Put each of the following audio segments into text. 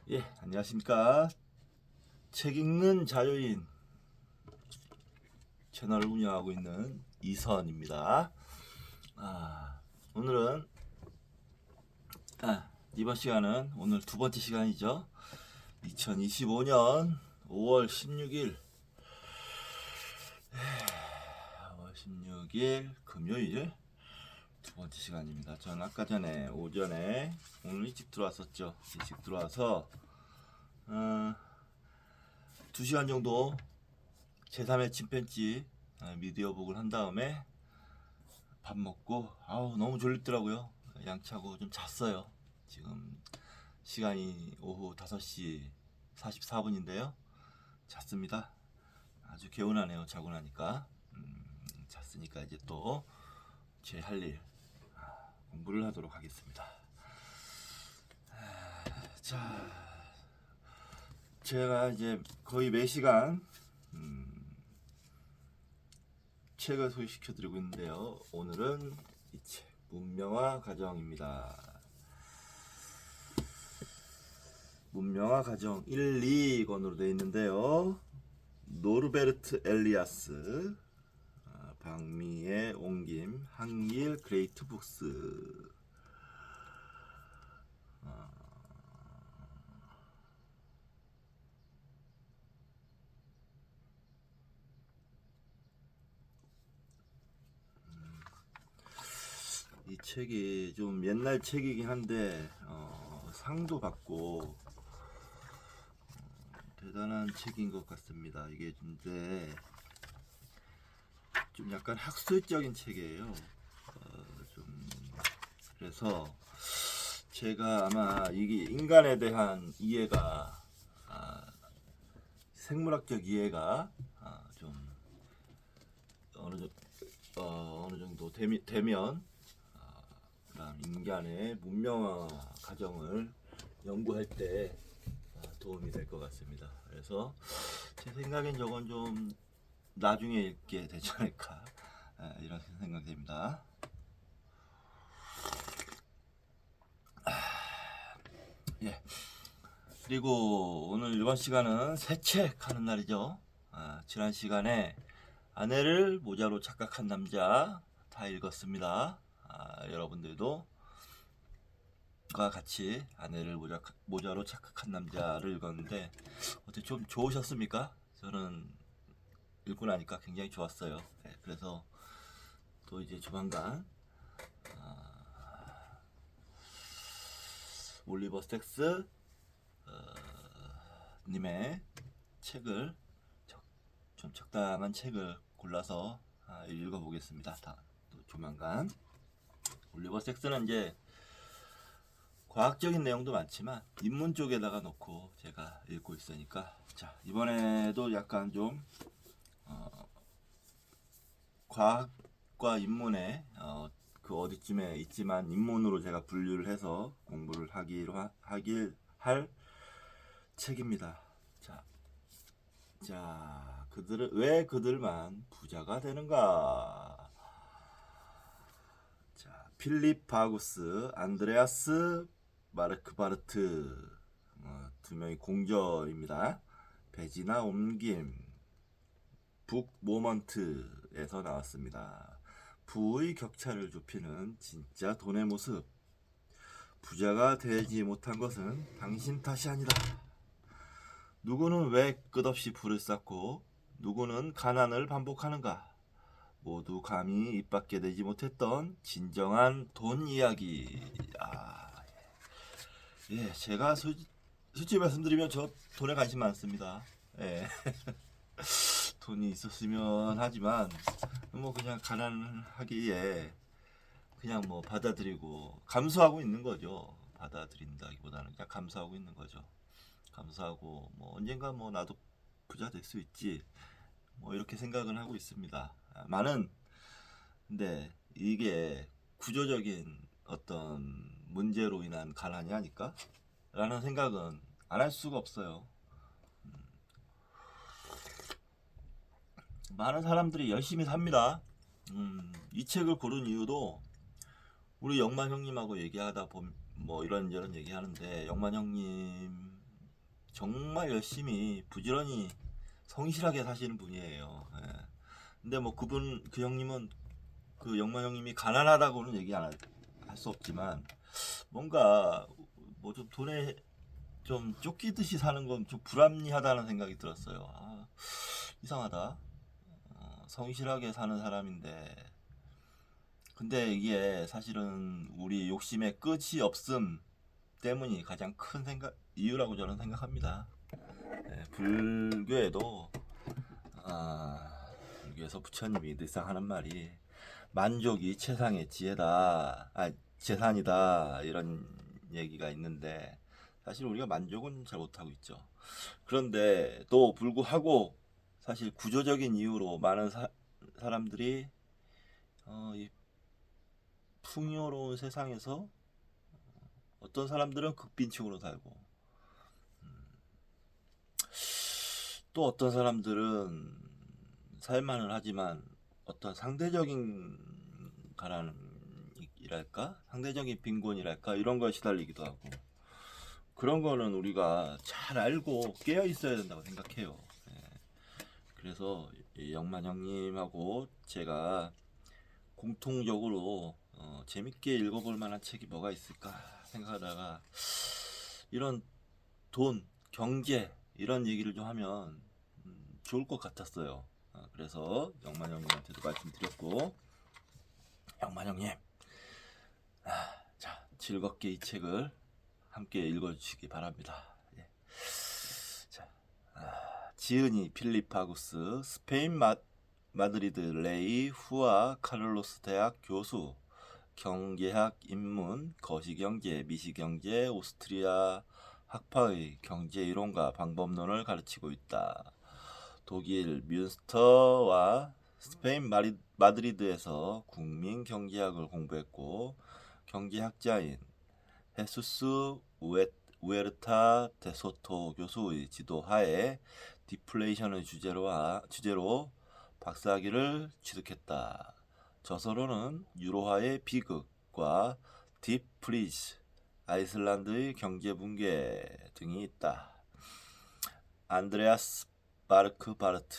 예, 안녕하십니까. 책 읽는 자유인 채널을 운영하고 있는 이선입니다. 오늘은, 이번 시간은 오늘 두 번째 시간이죠. 2025년 5월 16일, 5월 16일 금요일 두 번째 시간입니다. 전 아까 전에 오전에 오늘 일찍 들어왔었죠. 일찍 들어와서, 2시간 정도 제3의 침팬지 미디어북을 한 다음에 밥 먹고 너무 졸립더라고요. 양치하고 좀 잤어요. 지금 시간이 오후 5시 44분인데요. 잤습니다. 아주 개운하네요. 자고 나니까. 잤으니까 이제 또 제 할 일 공부를 하도록 하겠습니다. 자, 제가 이제 거의 매 시간 책을 소개시켜드리고 있는데요. 오늘은 이 책, 문명화 가정입니다. 문명화 가정 1, 2권으로 되어 있는데요. 노르베르트 엘리아스, 박미의 옹김, 한길 그레이트 북스. 이 책이 좀 옛날 책이긴 한데 상도 받고 대단한 책인 것 같습니다. 이게 근데 좀 약간 학술적인 책이에요. 좀 그래서 제가 아마 이게 인간에 대한 이해가 생물학적 이해가 좀 어느 정도 되면 그다음 인간의 문명화 과정을 연구할 때 도움이 될 것 같습니다. 그래서 제 생각엔 저건 좀 나중에 읽게 되지 않을까 이런 생각됩니다. 예. 그리고 오늘 이번 시간은 새 책 하는 날이죠. 지난 시간에 아내를 모자로 착각한 남자 다 읽었습니다. 여러분들도 같이 아내를 모자로 착각한 남자를 읽었는데 어떻게 좀 좋으셨습니까? 저는 읽고 나니까 굉장히 좋았어요. 네, 그래서 또 이제 조만간 올리버 스택스 님의 책을 좀 적당한 책을 골라서 읽어보겠습니다. 또 조만간. 올리버 스택스는 이제 과학적인 내용도 많지만 인문 쪽에다가 놓고 제가 읽고 있으니까 자 이번에도 약간 좀 과학과 인문에 그 어디쯤에 있지만 인문으로 제가 분류를 해서 공부를 하길 할 책입니다. 자, 왜 그들만 부자가 되는가? 자, 필립 바구스, 안드레아스 마르크 바르트 두 명이 공저입니다. 배지나 옮김, 북 모먼트에서 나왔습니다. 부의 격차를 좁히는 진짜 돈의 모습. 부자가 되지 못한 것은 당신 탓이 아니다. 누구는 왜 끝없이 부를 쌓고 누구는 가난을 반복하는가? 모두 감히 입 밖에 내지 못했던 진정한 돈 이야기. 예, 제가 솔직히 말씀드리면 저 돈에 관심 많습니다. 예. 돈이 있었으면 하지만 뭐 그냥 가난하기에 그냥 뭐 받아들이고 감수하고 있는 거죠. 받아들인다기보다는 그냥 감수하고 있는 거죠. 감수하고 뭐 언젠가 뭐 나도 부자 될 수 있지. 뭐 이렇게 생각을 하고 있습니다. 많은 근데 이게 구조적인 어떤 문제로 인한 가난이 아닐까? 라는 생각은 안 할 수가 없어요. 많은 사람들이 열심히 삽니다. 이 책을 고른 이유도 우리 영만 형님하고 얘기하다 보면 뭐 이런저런 얘기하는데 영만 형님 정말 열심히 부지런히 성실하게 사시는 분이에요. 예. 근데 뭐 그 형님은 그 영만 형님이 가난하다고는 얘기 안 할 수 없지만 뭔가 뭐 좀 돈에 좀 쫓기듯이 사는 건 좀 불합리하다는 생각이 들었어요. 이상하다. 성실하게 사는 사람인데 근데 이게 사실은 우리 욕심의 끝이 없음 때문이 가장 큰 이유라고 저는 생각합니다. 네, 불교에서 부처님이 늘상 하는 말이 만족이 최상의 재산이다 이런 얘기가 있는데 사실 우리가 만족은 잘 못하고 있죠. 그런데 또 불구하고 사실 구조적인 이유로 많은 사람들이 이 풍요로운 세상에서 어떤 사람들은 극빈층으로 살고 또 어떤 사람들은 살만은 하지만 어떤 상대적인 가난이랄까? 상대적인 빈곤이랄까? 이런 걸 시달리기도 하고 그런 거는 우리가 잘 알고 깨어 있어야 된다고 생각해요. 예. 그래서 영만 형님하고 제가 공통적으로 재밌게 읽어볼 만한 책이 뭐가 있을까 생각하다가 이런 돈, 경제 이런 얘기를 좀 하면 좋을 것 같았어요. 그래서 영만 형님한테도 말씀드렸고 영만 형님 자 즐겁게 이 책을 함께 읽어주시기 바랍니다. 예. 자, 지은이 필리파구스 스페인 마드리드 레이 후아 카를로스 대학 교수 경제학 입문 거시경제 미시경제 오스트리아 학파의 경제이론과 방법론을 가르치고 있다. 독일 뮌스터와 스페인 마드리드에서 국민경제학을 공부했고 경제학자인 헤수스 우에르타 데소토 교수의 지도하에 디플레이션의 주제로 박사학위를 취득했다. 저서로는 유로화의 비극과 딥프리즈, 아이슬란드의 경제붕괴 등이 있다. 안드레아스 바르크 바르트,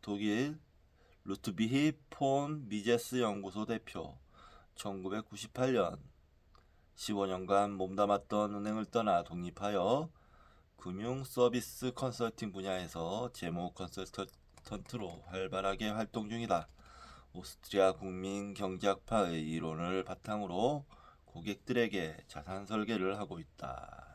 독일 루트비히 폰 미제스 연구소 대표, 1998년 15년간 몸담았던 은행을 떠나 독립하여 금융 서비스 컨설팅 분야에서 재무 컨설턴트로 활발하게 활동 중이다. 오스트리아 국민 경제학파의 이론을 바탕으로 고객들에게 자산 설계를 하고 있다.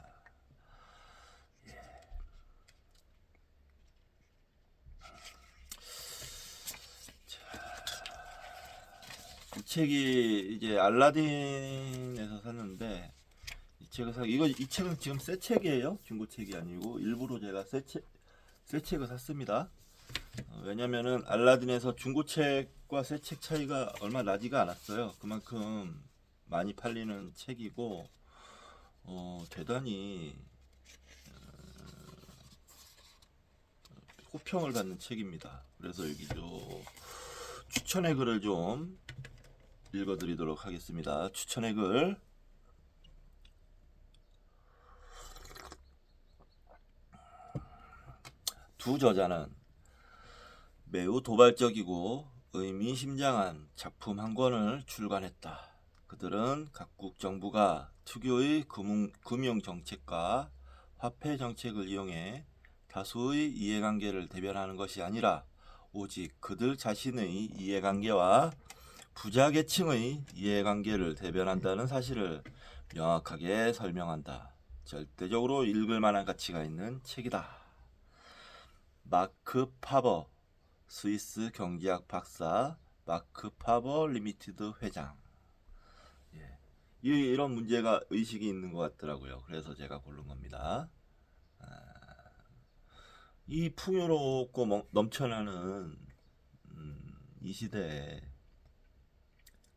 이 책이 이제 알라딘에서 샀는데 이 책은 지금 새 책이에요. 중고 책이 아니고 일부러 제가 새 책을 샀습니다. 왜냐면은 알라딘에서 중고책과 새 책 차이가 얼마 나지가 않았어요. 그만큼 많이 팔리는 책이고 대단히 호평을 받는 책입니다. 그래서 여기 추천의 글을 좀 읽어드리도록 하겠습니다. 추천의 글. 두 저자는 매우 도발적이고 의미심장한 작품 한 권을 출간했다. 그들은 각국 정부가 특유의 금융정책과 화폐정책을 이용해 다수의 이해관계를 대변하는 것이 아니라 오직 그들 자신의 이해관계와 부자계층의 이해관계를 대변한다는 사실을 명확하게 설명한다. 절대적으로 읽을 만한 가치가 있는 책이다. 마크 파버, 스위스 경제학 박사, 마크 파버 리미티드 회장. 이런 문제가 의식이 있는 것 같더라고요. 그래서 제가 고른 겁니다. 이 풍요롭고 넘쳐나는 이 시대에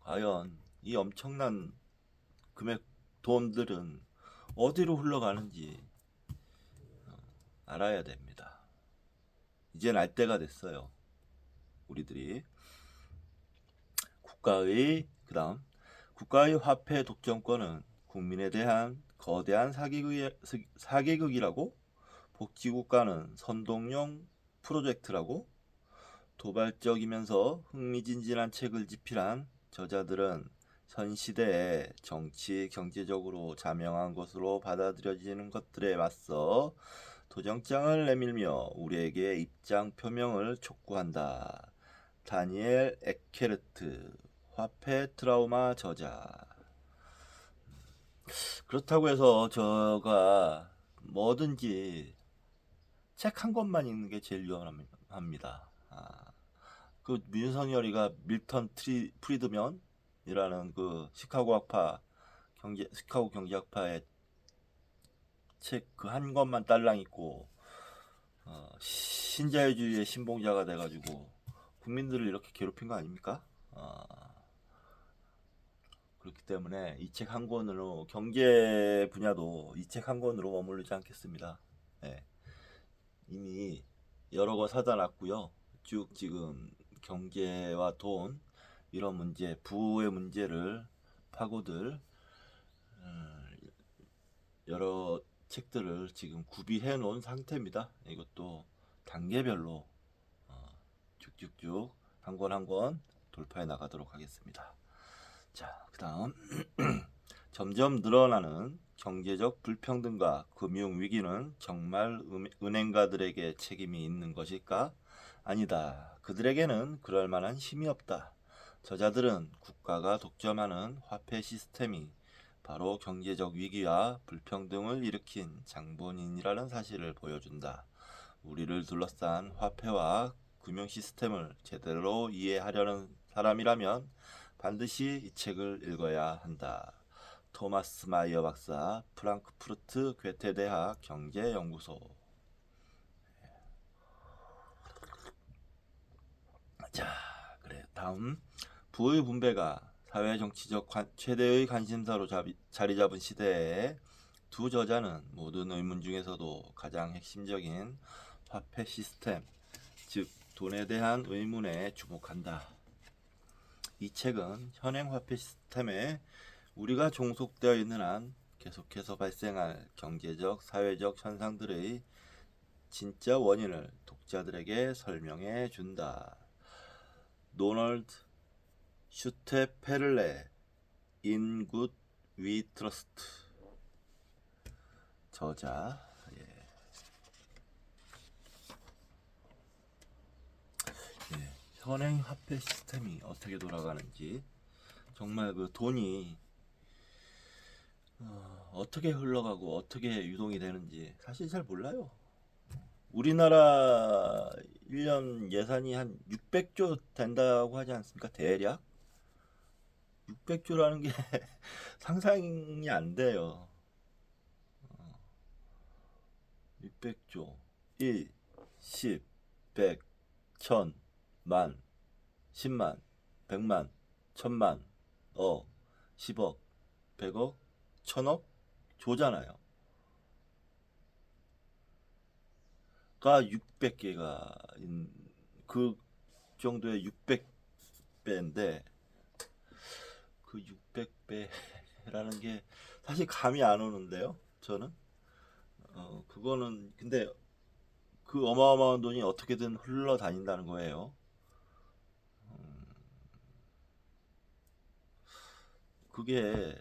과연 이 엄청난 금액 돈들은 어디로 흘러가는지 알아야 됩니다. 이젠 알 때가 됐어요. 우리들이 국가의 화폐 독점권은 국민에 대한 거대한 사기극이라고 복지국가는 선동용 프로젝트라고? 도발적이면서 흥미진진한 책을 집필한 저자들은 현 시대에 정치, 경제적으로 자명한 것으로 받아들여지는 것들에 맞서 도정장을 내밀며 우리에게 입장 표명을 촉구한다. 다니엘 에케르트, 화폐 트라우마 저자. 그렇다고 해서 저가 뭐든지 책 한 권만 읽는 게 제일 위험합니다. 그 윤석열이가 밀턴 프리드먼이라는 그 시카고 경제학파의 책 그 한 권만 딸랑 읽고 신자유주의의 신봉자가 돼가지고 국민들을 이렇게 괴롭힌 거 아닙니까? 그렇기 때문에 이 책 한 권으로 경제 분야도 이 책 한 권으로 머무르지 않겠습니다. 네. 이미 여러 거 사다 놨고요. 쭉 지금 경제와 돈 이런 문제, 부의 문제를 파고들 여러 책들을 지금 구비해 놓은 상태입니다. 이것도 단계별로 쭉쭉쭉 한 권 한 권 돌파해 나가도록 하겠습니다. 자, 그 다음 점점 늘어나는 경제적 불평등과 금융위기는 정말 은행가들에게 책임이 있는 것일까? 아니다. 그들에게는 그럴 만한 힘이 없다. 저자들은 국가가 독점하는 화폐 시스템이 바로 경제적 위기와 불평등을 일으킨 장본인이라는 사실을 보여준다. 우리를 둘러싼 화폐와 금융 시스템을 제대로 이해하려는 사람이라면 반드시 이 책을 읽어야 한다. 토마스 마이어 박사, 프랑크푸르트 괴테대학 경제연구소. 자, 그래. 다음 부의 분배가 사회정치적 최대의 관심사로 자리 잡은 시대에 두 저자는 모든 의문 중에서도 가장 핵심적인 화폐 시스템, 즉 돈에 대한 의문에 주목한다. 이 책은 현행 화폐 시스템에 우리가 종속되어 있는 한 계속해서 발생할 경제적, 사회적 현상들의 진짜 원인을 독자들에게 설명해 준다. 노널드 슈테페를레 In Good We Trust 저자. 현행 화폐 시스템이 어떻게 돌아가는지 정말 그 돈이 어떻게 흘러가고 어떻게 유동이 되는지 사실 잘 몰라요. 우리나라 1년 예산이 한 600조 된다고 하지 않습니까? 대략 600조라는 게 상상이 안 돼요. 600조 1, 10, 100, 1000, 만, 10만, 100만, 1000만, 10억, 100억, 1000억 조잖아요. 가 600개가 그 정도의 600배인데 그 600배라는 게 사실 감이 안 오는데요. 저는 그거는 근데 그 어마어마한 돈이 어떻게든 흘러다닌다는 거예요. 그게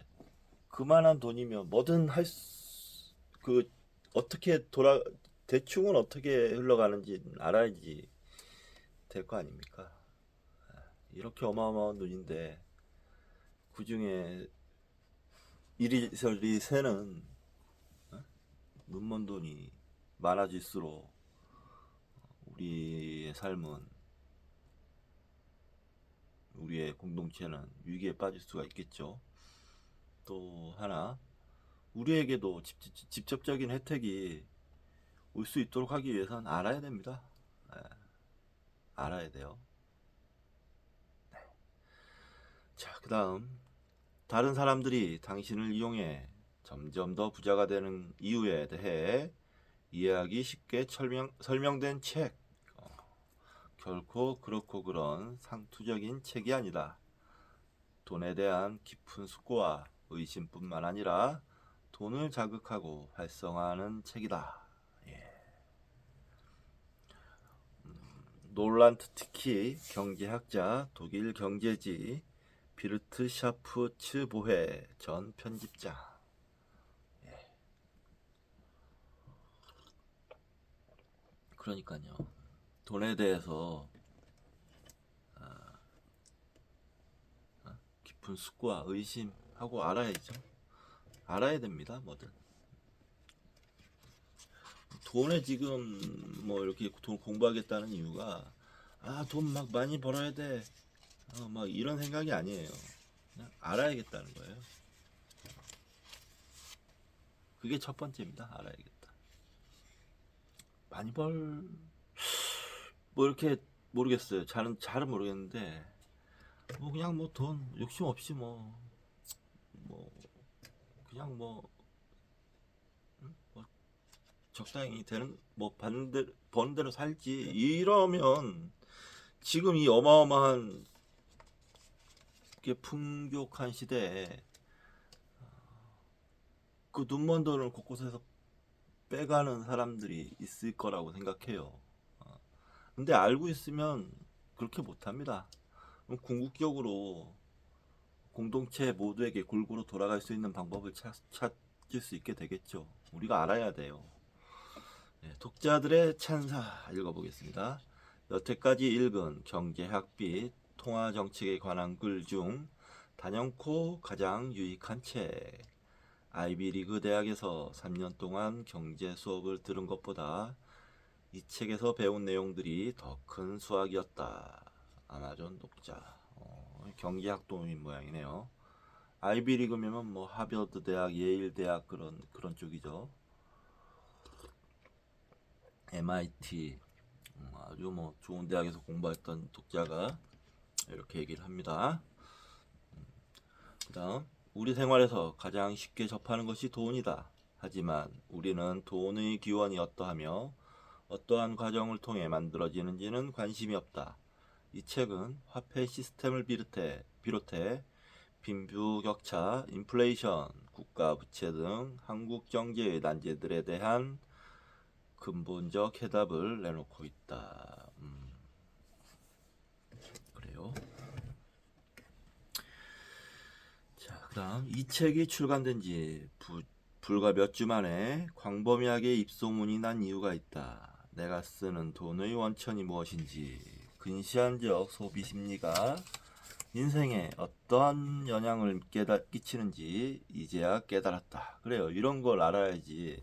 그만한 돈이면 뭐든 그 어떻게 대충은 어떻게 흘러가는지 알아야지 될 거 아닙니까? 이렇게 어마어마한 돈인데 그 중에 이리저리 새는 눈먼 돈이 많아질수록 우리의 삶은 우리의 공동체는 위기에 빠질 수가 있겠죠. 또 하나 우리에게도 직접적인 혜택이 올 수 있도록 하기 위해서는 알아야 됩니다. 알아야 돼요. 자, 그 다음 다른 사람들이 당신을 이용해 점점 더 부자가 되는 이유에 대해 이해하기 쉽게 설명된 책. 결코 그렇고 그런 상투적인 책이 아니다. 돈에 대한 깊은 숙고와 의심뿐만 아니라 돈을 자극하고 활성화하는 책이다. 예. 놀란트 티키 경제학자, 독일 경제지 비르트 샤프츠 보헤 전 편집장. 예. 그러니까요. 돈에 대해서 깊은 숙고와 의심하고 알아야죠. 알아야 됩니다. 뭐든. 돈에 지금 뭐 이렇게 돈 공부하겠다는 이유가 돈 막 많이 벌어야 돼. 막 이런 생각이 아니에요. 그냥 알아야겠다는 거예요. 그게 첫 번째입니다. 알아야겠다. 많이 뭐 이렇게 모르겠어요. 잘은 모르겠는데 뭐 그냥 뭐 돈 욕심 없이 뭐 그냥 뭐 적당히 되는 뭐 버는 대로 살지 이러면 지금 이 어마어마한 게 풍족한 시대에 그 눈먼 돈을 곳곳에서 빼가는 사람들이 있을 거라고 생각해요. 근데 알고 있으면 그렇게 못합니다. 그럼 궁극적으로 공동체 모두에게 골고루 돌아갈 수 있는 방법을 찾을 수 있게 되겠죠. 우리가 알아야 돼요. 네, 독자들의 찬사 읽어보겠습니다. 여태까지 읽은 경제학비 통화정책에 관한 글 중 단연코 가장 유익한 책. 아이비리그 대학에서 3년 동안 경제 수업을 들은 것보다 이 책에서 배운 내용들이 더 큰 수학이었다. 아마존 독자. 경제학 도인 모양이네요. 아이비리그면 뭐 하버드 대학, 예일 대학 그런 쪽이죠. MIT 아주 뭐 좋은 대학에서 공부했던 독자가 이렇게 얘기를 합니다. 그다음 우리 생활에서 가장 쉽게 접하는 것이 돈이다. 하지만 우리는 돈의 기원이 어떠하며 어떠한 과정을 통해 만들어지는지는 관심이 없다. 이 책은 화폐 시스템을 비롯해 빈부격차, 인플레이션, 국가 부채 등 한국 경제의 난제들에 대한 근본적 해답을 내놓고 있다. 그래요. 자, 그다음 이 책이 출간된 지 불과 몇 주 만에 광범위하게 입소문이 난 이유가 있다. 내가 쓰는 돈의 원천이 무엇인지, 근시안적 소비 심리가 인생에 어떠한 영향을 끼치는지 이제야 깨달았다. 그래요. 이런 걸 알아야지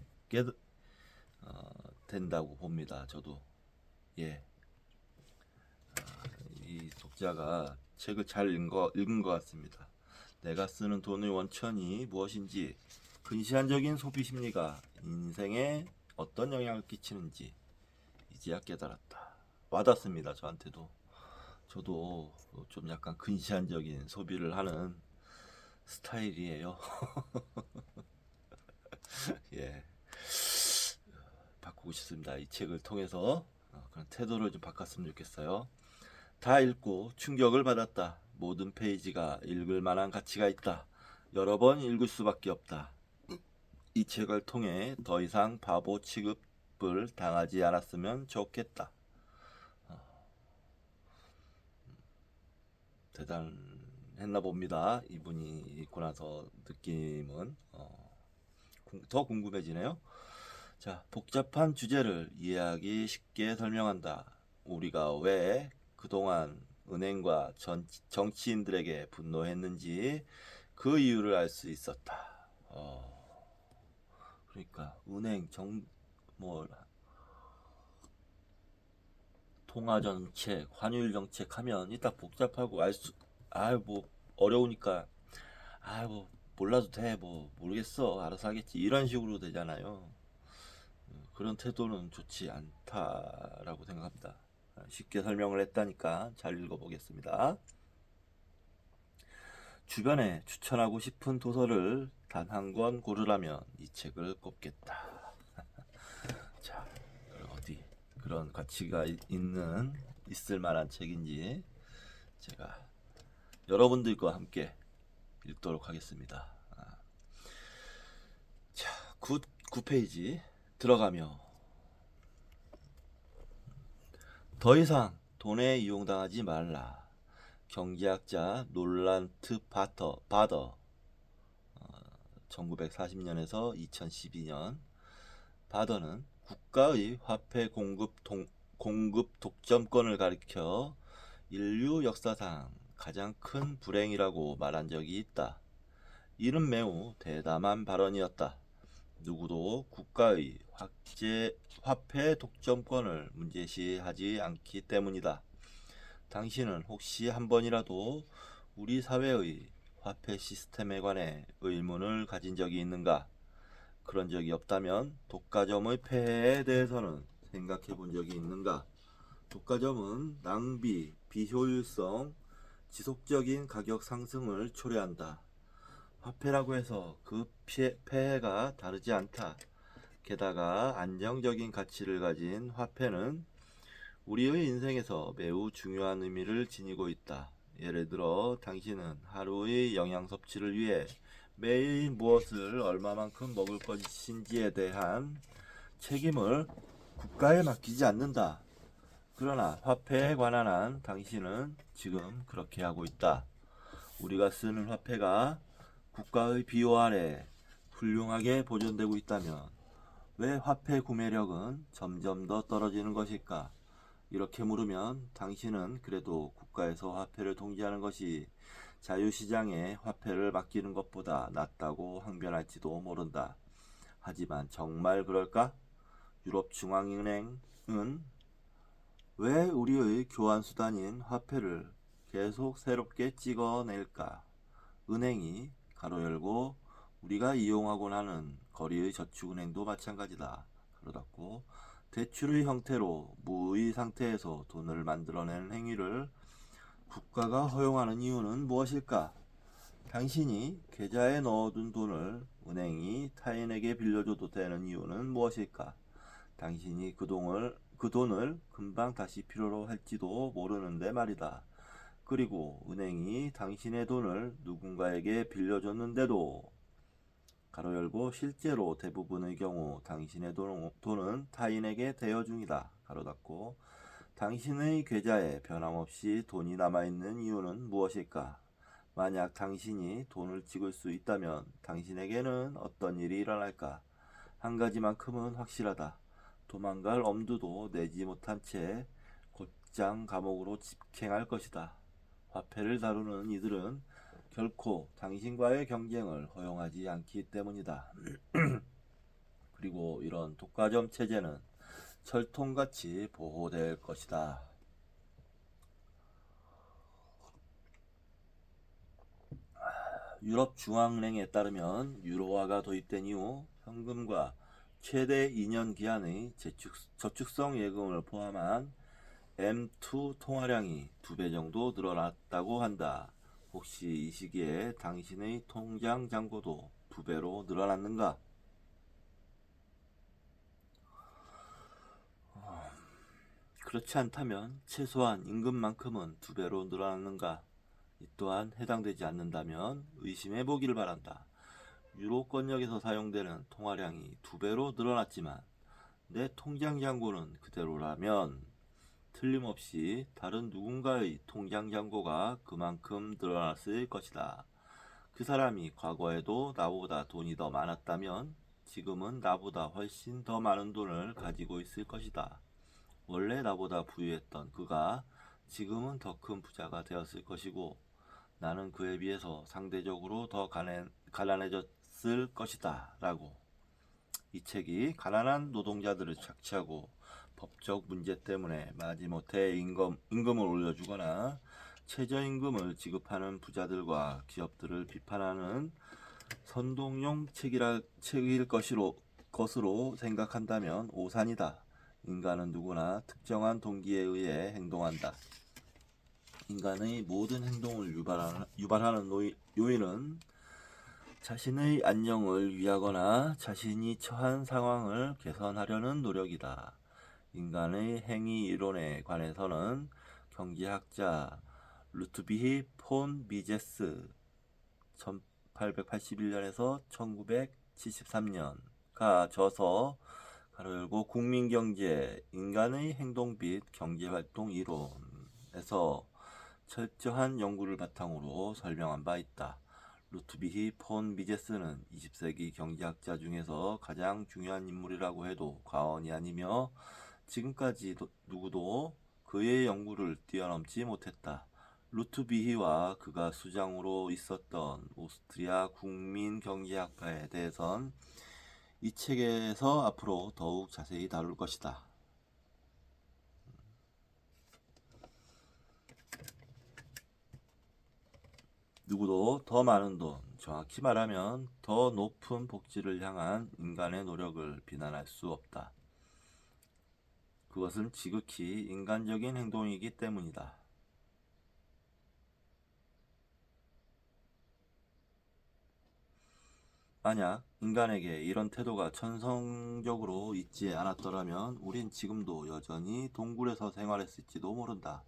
된다고 봅니다. 저도. 예. 이 독자가 책을 잘 읽은 것 같습니다. 내가 쓰는 돈의 원천이 무엇인지, 근시안적인 소비 심리가 인생에 어떤 영향을 끼치는지 이제야 깨달았다. 와닿습니다. 저한테도. 저도 좀 약간 근시안적인 소비를 하는 스타일이에요. 예. 바꾸고 싶습니다. 이 책을 통해서 그런 태도를 좀 바꿨으면 좋겠어요. 다 읽고 충격을 받았다. 모든 페이지가 읽을 만한 가치가 있다. 여러 번 읽을 수밖에 없다. 이 책을 통해 더 이상 바보 취급을 당하지 않았으면 좋겠다. 대단했나 봅니다. 이분이 읽고 나서 느낌은 더 궁금해지네요. 자, 복잡한 주제를 이해하기 쉽게 설명한다. 우리가 왜 그동안 은행과 정치인들에게 분노했는지 그 이유를 알 수 있었다. 그러니까 은행 뭐 통화 정책, 환율 정책 하면 이따 복잡하고 뭐 어려우니까 뭐 몰라도 돼, 뭐 모르겠어, 알아서 하겠지 이런 식으로 되잖아요. 그런 태도는 좋지 않다라고 생각합니다. 쉽게 설명을 했다니까 잘 읽어보겠습니다. 주변에 추천하고 싶은 도서를 단 한 권 고르라면 이 책을 꼽겠다. 자, 어디 그런 가치가 있을 만한 책인지 제가 여러분들과 함께 읽도록 하겠습니다. 자, 9페이지 들어가며 더 이상 돈에 이용당하지 말라. 경제학자 놀란트 바더 1940년에서 2012년. 바더는 국가의 화폐 공급 독점권을 가리켜 인류 역사상 가장 큰 불행이라고 말한 적이 있다. 이는 매우 대담한 발언이었다. 누구도 국가의 화폐 독점권을 문제시하지 않기 때문이다. 당신은 혹시 한 번이라도 우리 사회의 화폐 시스템에 관해 의문을 가진 적이 있는가? 그런 적이 없다면 독과점의 폐해에 대해서는 생각해 본 적이 있는가? 독과점은 낭비, 비효율성, 지속적인 가격 상승을 초래한다. 화폐라고 해서 그 폐해가 다르지 않다. 게다가 안정적인 가치를 가진 화폐는 우리의 인생에서 매우 중요한 의미를 지니고 있다. 예를 들어 당신은 하루의 영양 섭취를 위해 매일 무엇을 얼마만큼 먹을 것인지에 대한 책임을 국가에 맡기지 않는다. 그러나 화폐에 관한 한 당신은 지금 그렇게 하고 있다. 우리가 쓰는 화폐가 국가의 비호 아래 훌륭하게 보존되고 있다면 왜 화폐 구매력은 점점 더 떨어지는 것일까? 이렇게 물으면 당신은 그래도 국가에서 화폐를 통제하는 것이 자유시장에 화폐를 맡기는 것보다 낫다고 항변할지도 모른다. 하지만 정말 그럴까? 유럽중앙은행은 왜 우리의 교환수단인 화폐를 계속 새롭게 찍어낼까? 은행이 가로 열고 우리가 이용하곤 하는 거리의 저축은행도 마찬가지다. 가로 닫고 대출의 형태로 무의 상태에서 돈을 만들어내는 행위를 국가가 허용하는 이유는 무엇일까? 당신이 계좌에 넣어둔 돈을 은행이 타인에게 빌려줘도 되는 이유는 무엇일까? 당신이 그 돈을 금방 다시 필요로 할지도 모르는데 말이다. 그리고 은행이 당신의 돈을 누군가에게 빌려줬는데도 가로 열고 실제로 대부분의 경우 당신의 돈은 타인에게 대여 중이다. 가로 닫고 당신의 계좌에 변함없이 돈이 남아있는 이유는 무엇일까? 만약 당신이 돈을 찍을 수 있다면 당신에게는 어떤 일이 일어날까? 한 가지만큼은 확실하다. 도망갈 엄두도 내지 못한 채 곧장 감옥으로 집행할 것이다. 화폐를 다루는 이들은 결코 당신과의 경쟁을 허용하지 않기 때문이다. 그리고 이런 독과점 체제는 철통같이 보호될 것이다. 유럽중앙은행에 따르면 유로화가 도입된 이후 현금과 최대 2년 기한의 저축성 예금을 포함한 M2 통화량이 2배 정도 늘어났다고 한다. 혹시 이 시기에 당신의 통장 잔고도 2배로 늘어났는가? 그렇지 않다면 최소한 임금만큼은 2배로 늘어났는가? 이 또한 해당되지 않는다면 의심해 보기를 바란다. 유로권역에서 사용되는 통화량이 2배로 늘어났지만 내 통장 잔고는 그대로라면 틀림없이 다른 누군가의 통장 잔고가 그만큼 늘어났을 것이다. 그 사람이 과거에도 나보다 돈이 더 많았다면 지금은 나보다 훨씬 더 많은 돈을 가지고 있을 것이다. 원래 나보다 부유했던 그가 지금은 더 큰 부자가 되었을 것이고 나는 그에 비해서 상대적으로 더 가난해졌을 것이다. 라고. 이 책이 가난한 노동자들을 착취하고 법적 문제 때문에 마지못해 임금을 올려주거나 최저임금을 지급하는 부자들과 기업들을 비판하는 선동용 책일 것으로 생각한다면 오산이다. 인간은 누구나 특정한 동기에 의해 행동한다. 인간의 모든 행동을 유발하는 요인은 자신의 안녕을 위하거나 자신이 처한 상황을 개선하려는 노력이다. 인간의 행위 이론에 관해서는 경제학자 루트비히 폰 미제스 1881년에서 1973년가 저서 가로 열고 국민경제, 인간의 행동 및 경제활동 이론에서 철저한 연구를 바탕으로 설명한 바 있다. 루트비히 폰 미제스는 20세기 경제학자 중에서 가장 중요한 인물이라고 해도 과언이 아니며 지금까지 누구도 그의 연구를 뛰어넘지 못했다. 루트비히와 그가 수장으로 있었던 오스트리아 국민경제학파에 대해선 이 책에서 앞으로 더욱 자세히 다룰 것이다. 누구도 더 많은 돈, 정확히 말하면 더 높은 복지를 향한 인간의 노력을 비난할 수 없다. 그것은 지극히 인간적인 행동이기 때문이다. 만약 인간에게 이런 태도가 천성적으로 있지 않았더라면 우린 지금도 여전히 동굴에서 생활했을지도 모른다.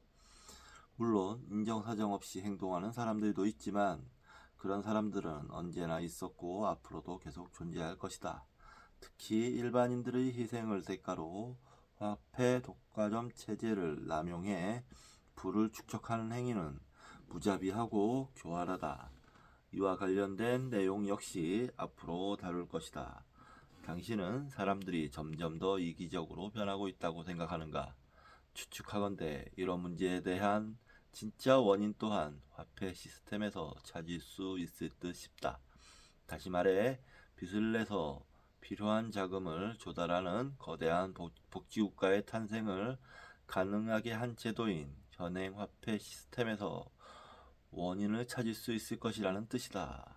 물론 인정사정 없이 행동하는 사람들도 있지만 그런 사람들은 언제나 있었고 앞으로도 계속 존재할 것이다. 특히 일반인들의 희생을 대가로 화폐 독과점 체제를 남용해 부를 축적하는 행위는 무자비하고 교활하다. 이와 관련된 내용 역시 앞으로 다룰 것이다. 당신은 사람들이 점점 더 이기적으로 변하고 있다고 생각하는가? 추측하건대 이런 문제에 대한 진짜 원인 또한 화폐 시스템에서 찾을 수 있을 듯 싶다. 다시 말해 빚을 내서 필요한 자금을 조달하는 거대한 복지국가의 탄생을 가능하게 한 제도인 현행 화폐 시스템에서 원인을 찾을 수 있을 것이라는 뜻이다.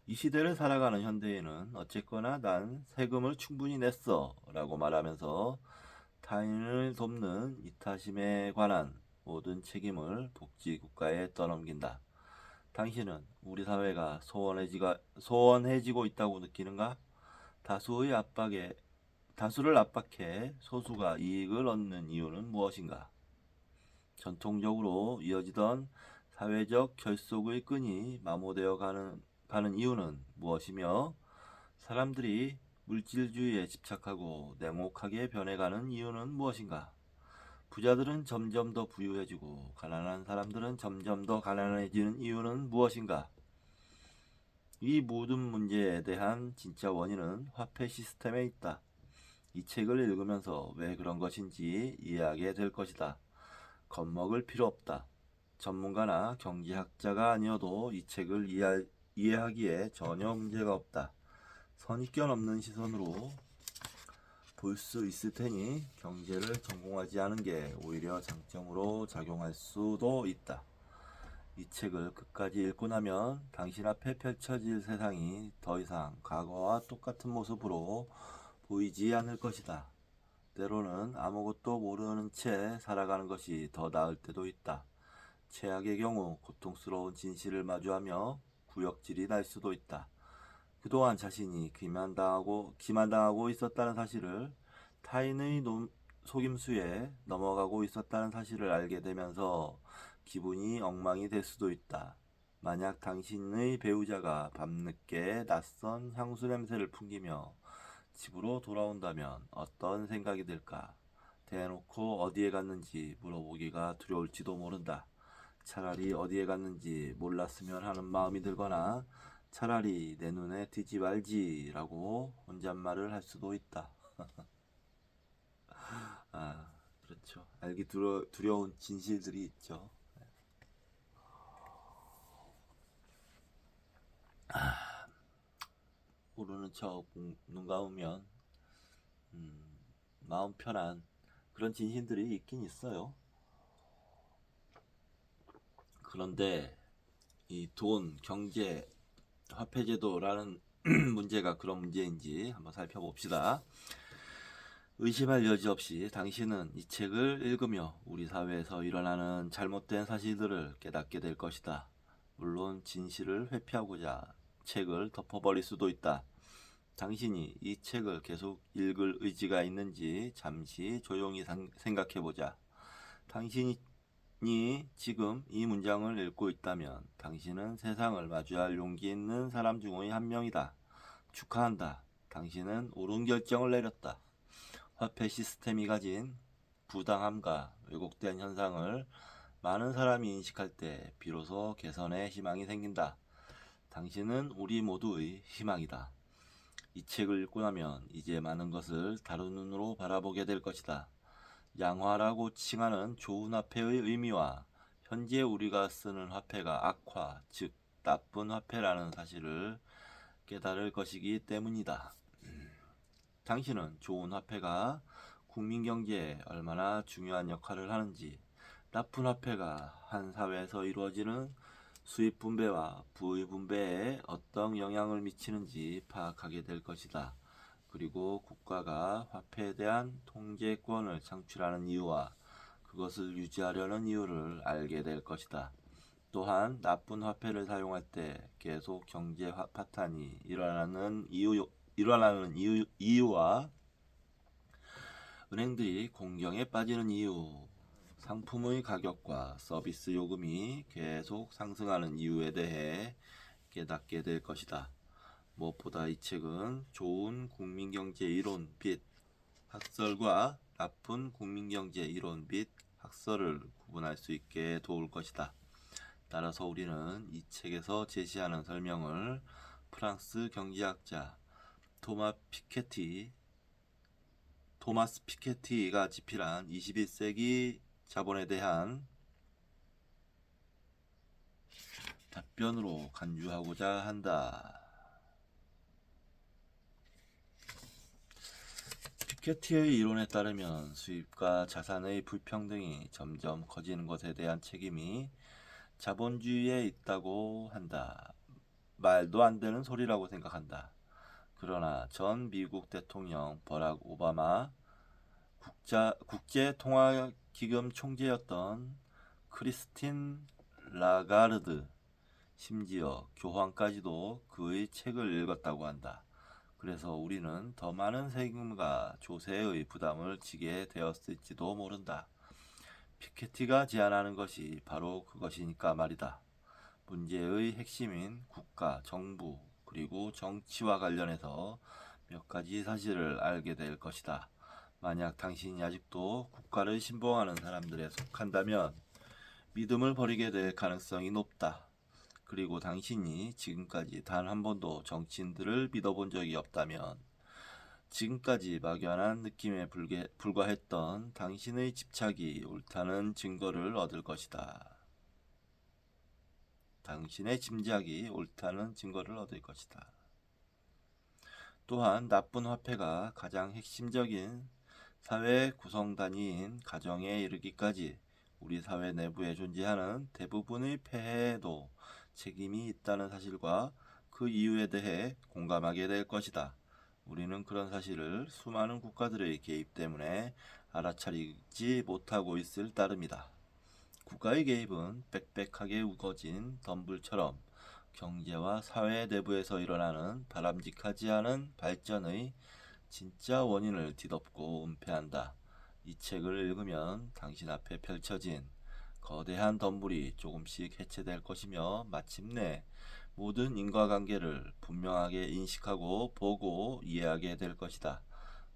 이 시대를 살아가는 현대인은 어쨌거나 난 세금을 충분히 냈어 라고 말하면서 타인을 돕는 이타심에 관한 모든 책임을 복지국가에 떠넘긴다. 당신은 우리 사회가 소원해지고 있다고 느끼는가? 다수를 압박해 소수가 이익을 얻는 이유는 무엇인가? 전통적으로 이어지던 사회적 결속의 끈이 마모되어 가는 이유는 무엇이며 사람들이 물질주의에 집착하고 냉혹하게 변해가는 이유는 무엇인가? 부자들은 점점 더 부유해지고 가난한 사람들은 점점 더 가난해지는 이유는 무엇인가? 이 모든 문제에 대한 진짜 원인은 화폐 시스템에 있다. 이 책을 읽으면서 왜 그런 것인지 이해하게 될 것이다. 겁먹을 필요 없다. 전문가나 경제학자가 아니어도 이 책을 이해하기에 전혀 문제가 없다. 선입견 없는 시선으로 볼 수 있을 테니 경제를 전공하지 않은 게 오히려 장점으로 작용할 수도 있다. 이 책을 끝까지 읽고 나면 당신 앞에 펼쳐질 세상이 더 이상 과거와 똑같은 모습으로 보이지 않을 것이다. 때로는 아무것도 모르는 채 살아가는 것이 더 나을 때도 있다. 최악의 경우 고통스러운 진실을 마주하며 구역질이 날 수도 있다. 그동안 자신이 기만당하고 있었다는 사실을 타인의 속임수에 넘어가고 있었다는 사실을 알게 되면서 기분이 엉망이 될 수도 있다. 만약 당신의 배우자가 밤늦게 낯선 향수 냄새를 풍기며 집으로 돌아온다면 어떤 생각이 들까? 대놓고 어디에 갔는지 물어보기가 두려울지도 모른다. 차라리 어디에 갔는지 몰랐으면 하는 마음이 들거나 차라리 내 눈에 띄지 말지라고 혼잣말을 할 수도 있다. 아, 그렇죠. 알기 두려운 진실들이 있죠. 모르는 척 눈 감으면 마음 편한 그런 진실들이 있긴 있어요. 그런데 이 돈, 경제, 화폐제도라는 문제가 그런 문제인지 한번 살펴봅시다. 의심할 여지 없이 당신은 이 책을 읽으며 우리 사회에서 일어나는 잘못된 사실들을 깨닫게 될 것이다. 물론 진실을 회피하고자 책을 덮어버릴 수도 있다. 당신이 이 책을 계속 읽을 의지가 있는지 잠시 조용히 생각해보자. 당신이 지금 이 문장을 읽고 있다면 당신은 세상을 마주할 용기 있는 사람 중의 한 명이다. 축하한다. 당신은 옳은 결정을 내렸다. 화폐 시스템이 가진 부당함과 왜곡된 현상을 많은 사람이 인식할 때 비로소 개선의 희망이 생긴다. 당신은 우리 모두의 희망이다. 이 책을 읽고 나면 이제 많은 것을 다른 눈으로 바라보게 될 것이다. 양화라고 칭하는 좋은 화폐의 의미와 현재 우리가 쓰는 화폐가 악화, 즉 나쁜 화폐라는 사실을 깨달을 것이기 때문이다. 당신은 좋은 화폐가 국민 경제에 얼마나 중요한 역할을 하는지, 나쁜 화폐가 한 사회에서 이루어지는 수입 분배와 부의 분배에 어떤 영향을 미치는지 파악하게 될 것이다. 그리고 국가가 화폐에 대한 통제권을 창출하는 이유와 그것을 유지하려는 이유를 알게 될 것이다. 또한 나쁜 화폐를 사용할 때 계속 경제 파탄이 일어나는 이유와 은행들이 공경에 빠지는 이유, 상품의 가격과 서비스 요금이 계속 상승하는 이유에 대해 깨닫게 될 것이다. 무엇보다 이 책은 좋은 국민경제 이론 및 학설과 나쁜 국민경제 이론 및 학설을 구분할 수 있게 도울 것이다. 따라서 우리는 이 책에서 제시하는 설명을 프랑스 경제학자 토마스 피케티가 집필한 21세기 자본에 대한 답변으로 간주하고자 한다. 피케티의 이론에 따르면 수입과 자산의 불평등이 점점 커지는 것에 대한 책임이 자본주의에 있다고 한다. 말도 안 되는 소리라고 생각한다. 그러나 전 미국 대통령 버락 오바마, 국제통화기금 총재였던 크리스틴 라가르드, 심지어 교황까지도 그의 책을 읽었다고 한다. 그래서 우리는 더 많은 세금과 조세의 부담을 지게 되었을지도 모른다. 피케티가 제안하는 것이 바로 그것이니까 말이다. 문제의 핵심인 국가, 정부, 그리고 정치와 관련해서 몇 가지 사실을 알게 될 것이다. 만약 당신이 아직도 국가를 신봉하는 사람들에 속한다면 믿음을 버리게 될 가능성이 높다. 그리고 당신이 지금까지 단 한 번도 정치인들을 믿어본 적이 없다면 지금까지 막연한 느낌에 불과했던 당신의 집착이 옳다는 증거를 얻을 것이다. 당신의 짐작이 옳다는 증거를 얻을 것이다. 또한 나쁜 화폐가 가장 핵심적인 사회 구성 단위인 가정에 이르기까지 우리 사회 내부에 존재하는 대부분의 폐해에도 책임이 있다는 사실과 그 이유에 대해 공감하게 될 것이다. 우리는 그런 사실을 수많은 국가들의 개입 때문에 알아차리지 못하고 있을 따름이다. 국가의 개입은 빽빽하게 우거진 덤불처럼 경제와 사회 내부에서 일어나는 바람직하지 않은 발전의 진짜 원인을 뒤덮고 은폐한다. 이 책을 읽으면 당신 앞에 펼쳐진 거대한 덤불이 조금씩 해체될 것이며 마침내 모든 인과관계를 분명하게 인식하고 보고 이해하게 될 것이다.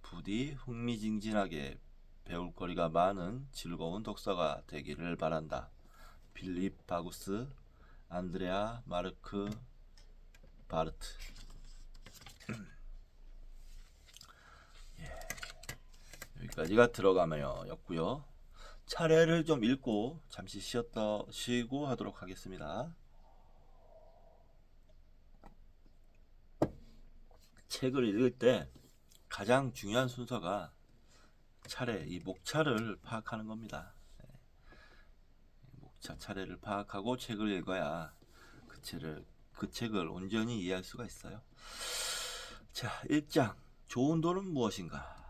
부디 흥미진진하게 배울 거리가 많은 즐거운 독서가 되기를 바란다. 필립 바구스, 안드레아 마르크 바르트. 여기까지가 들어가며였고요. 차례를 좀 읽고 잠시 쉬고 하도록 하겠습니다. 책을 읽을 때 가장 중요한 순서가 이 목차를 파악하는 겁니다. 목차 차례를 파악하고 책을 읽어야 그 책을 온전히 이해할 수가 있어요. 자, 1장 좋은 돈은 무엇인가?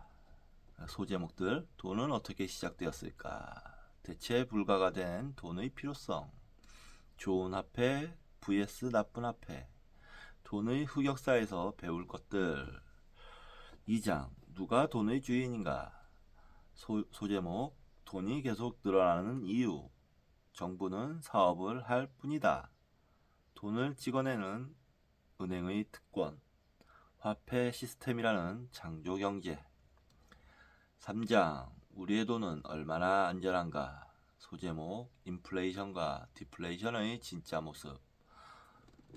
소제목들, 돈은 어떻게 시작되었을까? 대체 불가가 된 돈의 필요성, 좋은 화폐 vs 나쁜 화폐, 돈의 흑역사에서 배울 것들. 2장 누가 돈의 주인인가? 소제목, 돈이 계속 늘어나는 이유. 정부는 사업을 할 뿐이다. 돈을 찍어내는 은행의 특권, 화폐 시스템이라는 창조경제. 3장, 우리의 돈은 얼마나 안전한가. 소제목, 인플레이션과 디플레이션의 진짜 모습.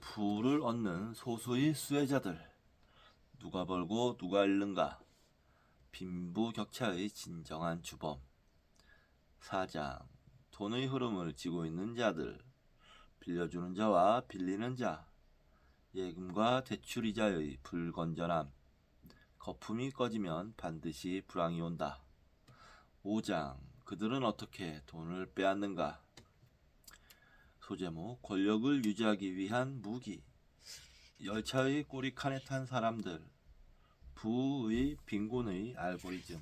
부를 얻는 소수의 수혜자들. 누가 벌고 누가 잃는가. 빈부격차의 진정한 주범. 4장, 돈의 흐름을 쥐고 있는 자들. 빌려주는 자와 빌리는 자. 예금과 대출이자의 불건전함. 거품이 꺼지면 반드시 불황이 온다. 5장, 그들은 어떻게 돈을 빼앗는가. 소제목, 권력을 유지하기 위한 무기. 열차의 꼬리칸에 탄 사람들. 부의 빈곤의 알고리즘.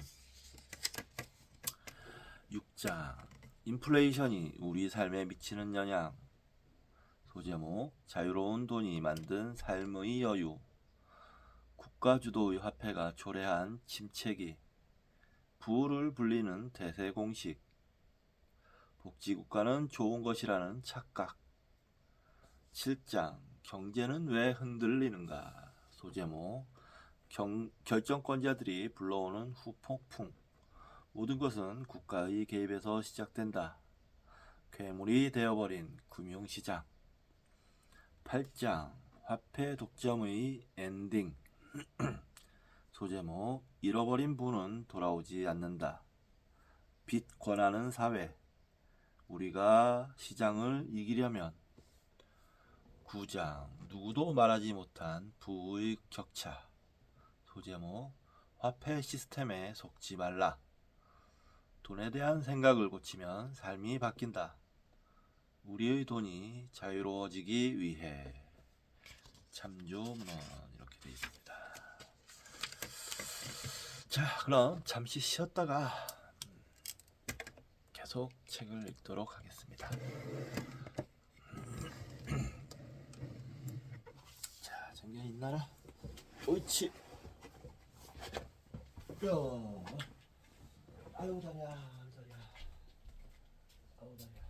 6장, 인플레이션이 우리 삶에 미치는 영향. 소제목, 자유로운 돈이 만든 삶의 여유. 국가주도의 화폐가 초래한 침체기. 부를 불리는 대세 공식. 복지국가는 좋은 것이라는 착각. 7장, 경제는 왜 흔들리는가. 소제목, 결정권자들이 불러오는 후폭풍. 모든 것은 국가의 개입에서 시작된다. 괴물이 되어버린 금융시장. 8장, 화폐 독점의 엔딩. 소제목, 잃어버린 부는 돌아오지 않는다. 빚 권하는 사회. 우리가 시장을 이기려면. 9장, 누구도 말하지 못한 부의 격차. 소제목, 화폐 시스템에 속지 말라. 돈에 대한 생각을 고치면 삶이 바뀐다. 우리의 돈이 자유로워지기 위해. 참조문헌 이렇게 되어 있습니다. 자, 그럼 잠시 쉬었다가 계속 책을 읽도록 하겠습니다. 자, 정리해 있나라? 옳지. 뿅. 아유 다리야, 아유 다리야, 아유 다리야.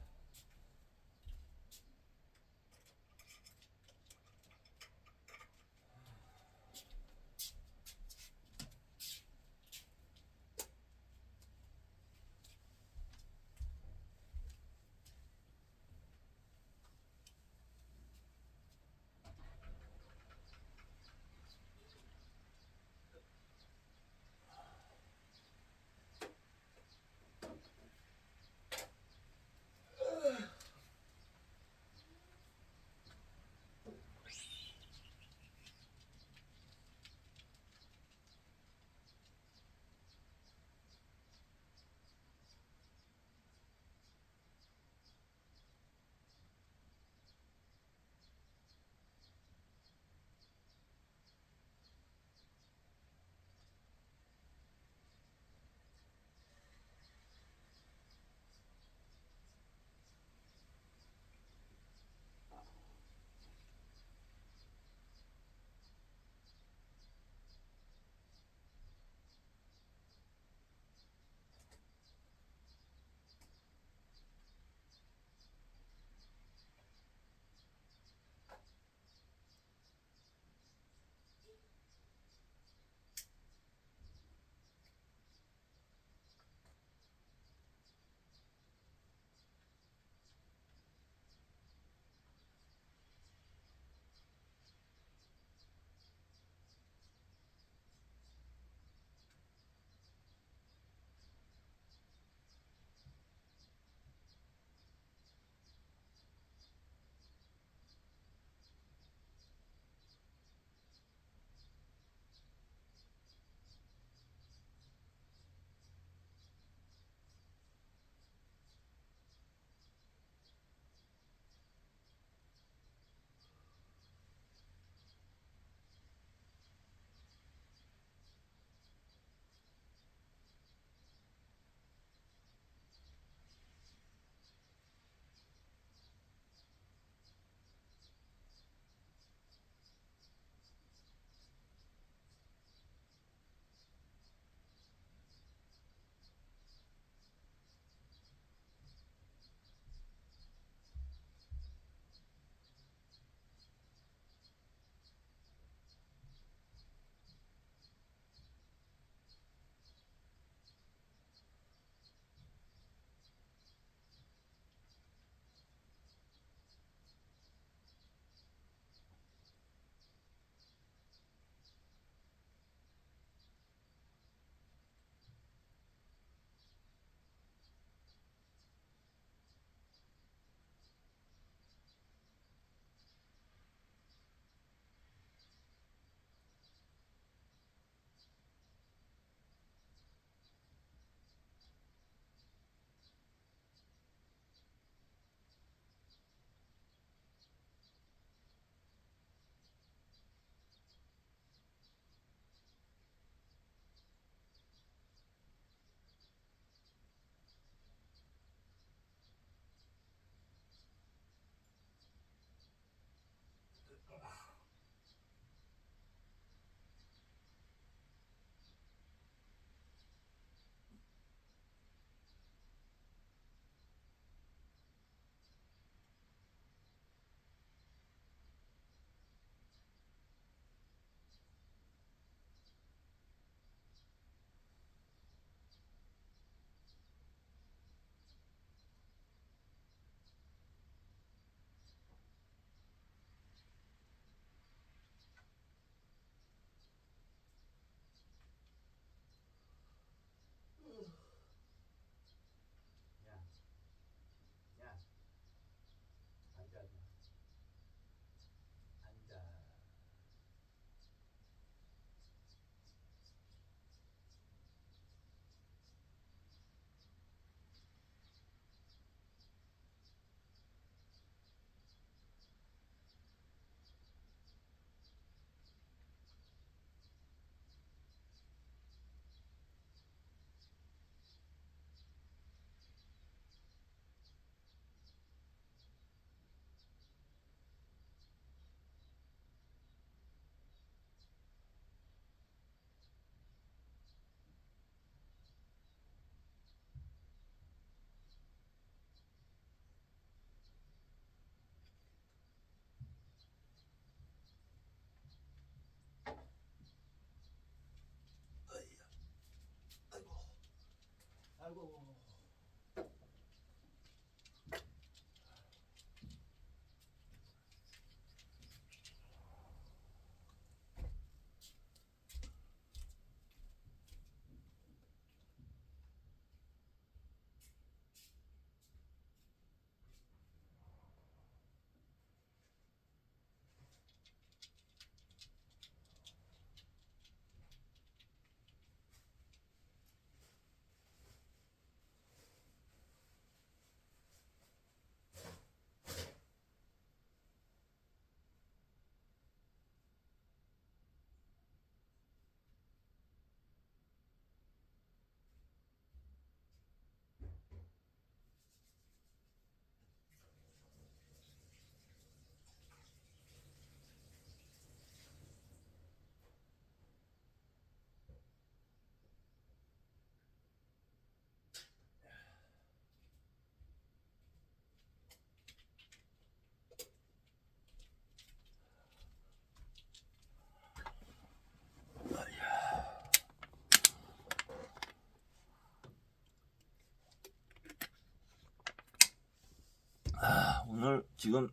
지금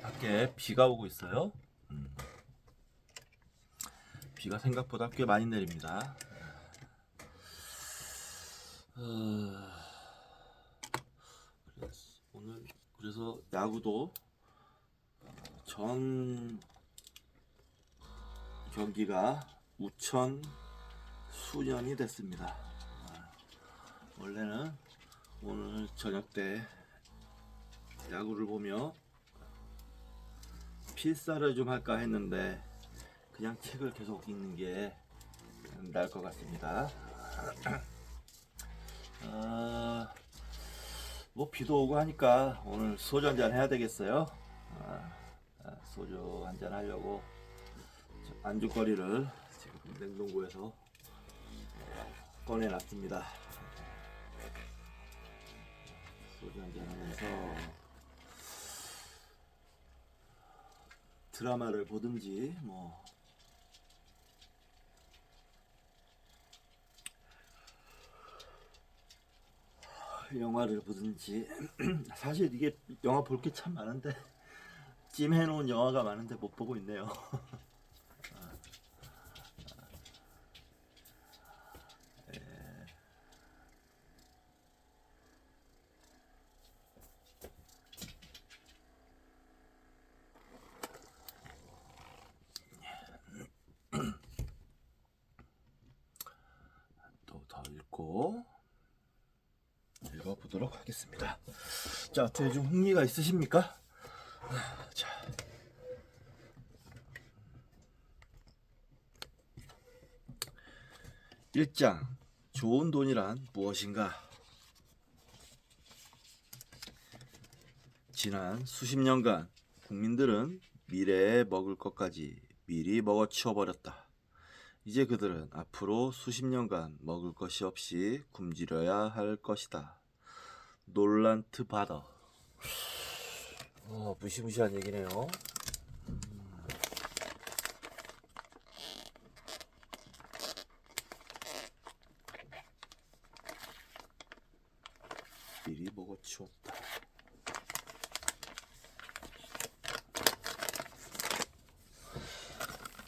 밖에 비가 오고 있어요. 비가 생각보다 꽤 많이 내립니다. 오늘 그래서 야구도 전 경기가 우천 수년이 됐습니다. 원래는 오늘 저녁 때 야구를 보며 필사를 좀 할까 했는데 그냥 책을 계속 읽는 게 나을 것 같습니다. 뭐 비도 오고 하니까 오늘 소주 한잔 해야 되겠어요. 소주 한잔 하려고 안주거리를 지금 냉동고에서 꺼내놨습니다. 소주 한잔 하면서 드라마를 보든지 뭐 영화를 보든지 사실 이게 영화 볼 게 참 많은데 찜해놓은 영화가 많은데 못 보고 있네요. 또 더 읽어보도록 하겠습니다. 자, 어떻게 좀 흥미가 있으십니까? 자, 일장 좋은 돈이란 무엇인가? 지난 수십 년간 국민들은 미래에 먹을 것까지 미리 먹어치워 버렸다. 이제 그들은 앞으로 수십 년간 먹을 것이 없이 굶주려야 할 것이다. 놀란트 바더. 무시무시한 얘기네요. 미리 먹어치웠다.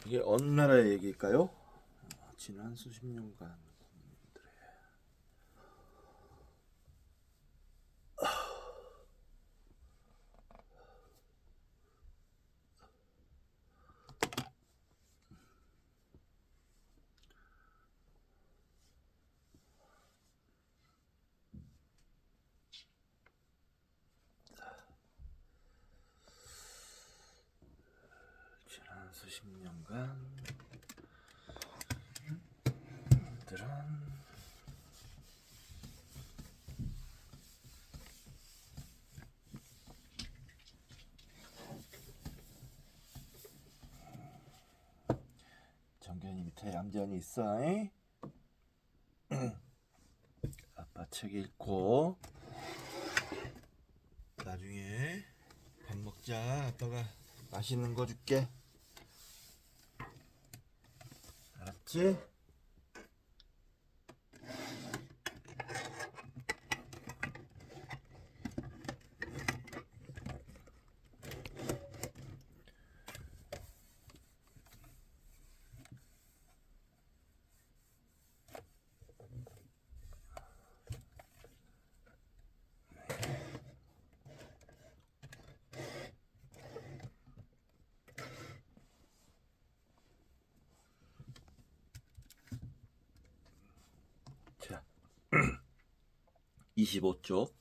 이게 어느 나라의 얘기일까요? 지난 수십 년간 국민들의 지난 수십 년간 들은 정견이 밑에 얌전히 있어. 잉? 아빠 책 읽고 나중에 밥 먹자. 아빠가 맛있는 거 줄게. 알았지? 자, 25쪽.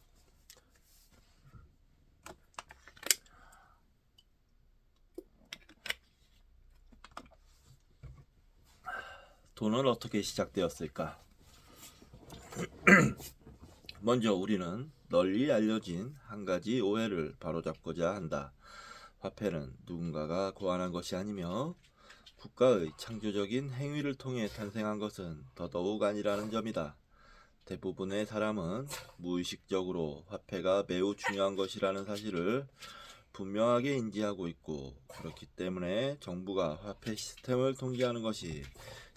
돈은 어떻게 시작되었을까? 먼저 우리는 널리 알려진 한 가지 오해를 바로잡고자 한다. 화폐는 누군가가 고안한 것이 아니며 국가의 창조적인 행위를 통해 탄생한 것은 더더욱 아니라는 점이다. 대부분의 사람은 무의식적으로 화폐가 매우 중요한 것이라는 사실을 분명하게 인지하고 있고, 그렇기 때문에 정부가 화폐 시스템을 통제하는 것이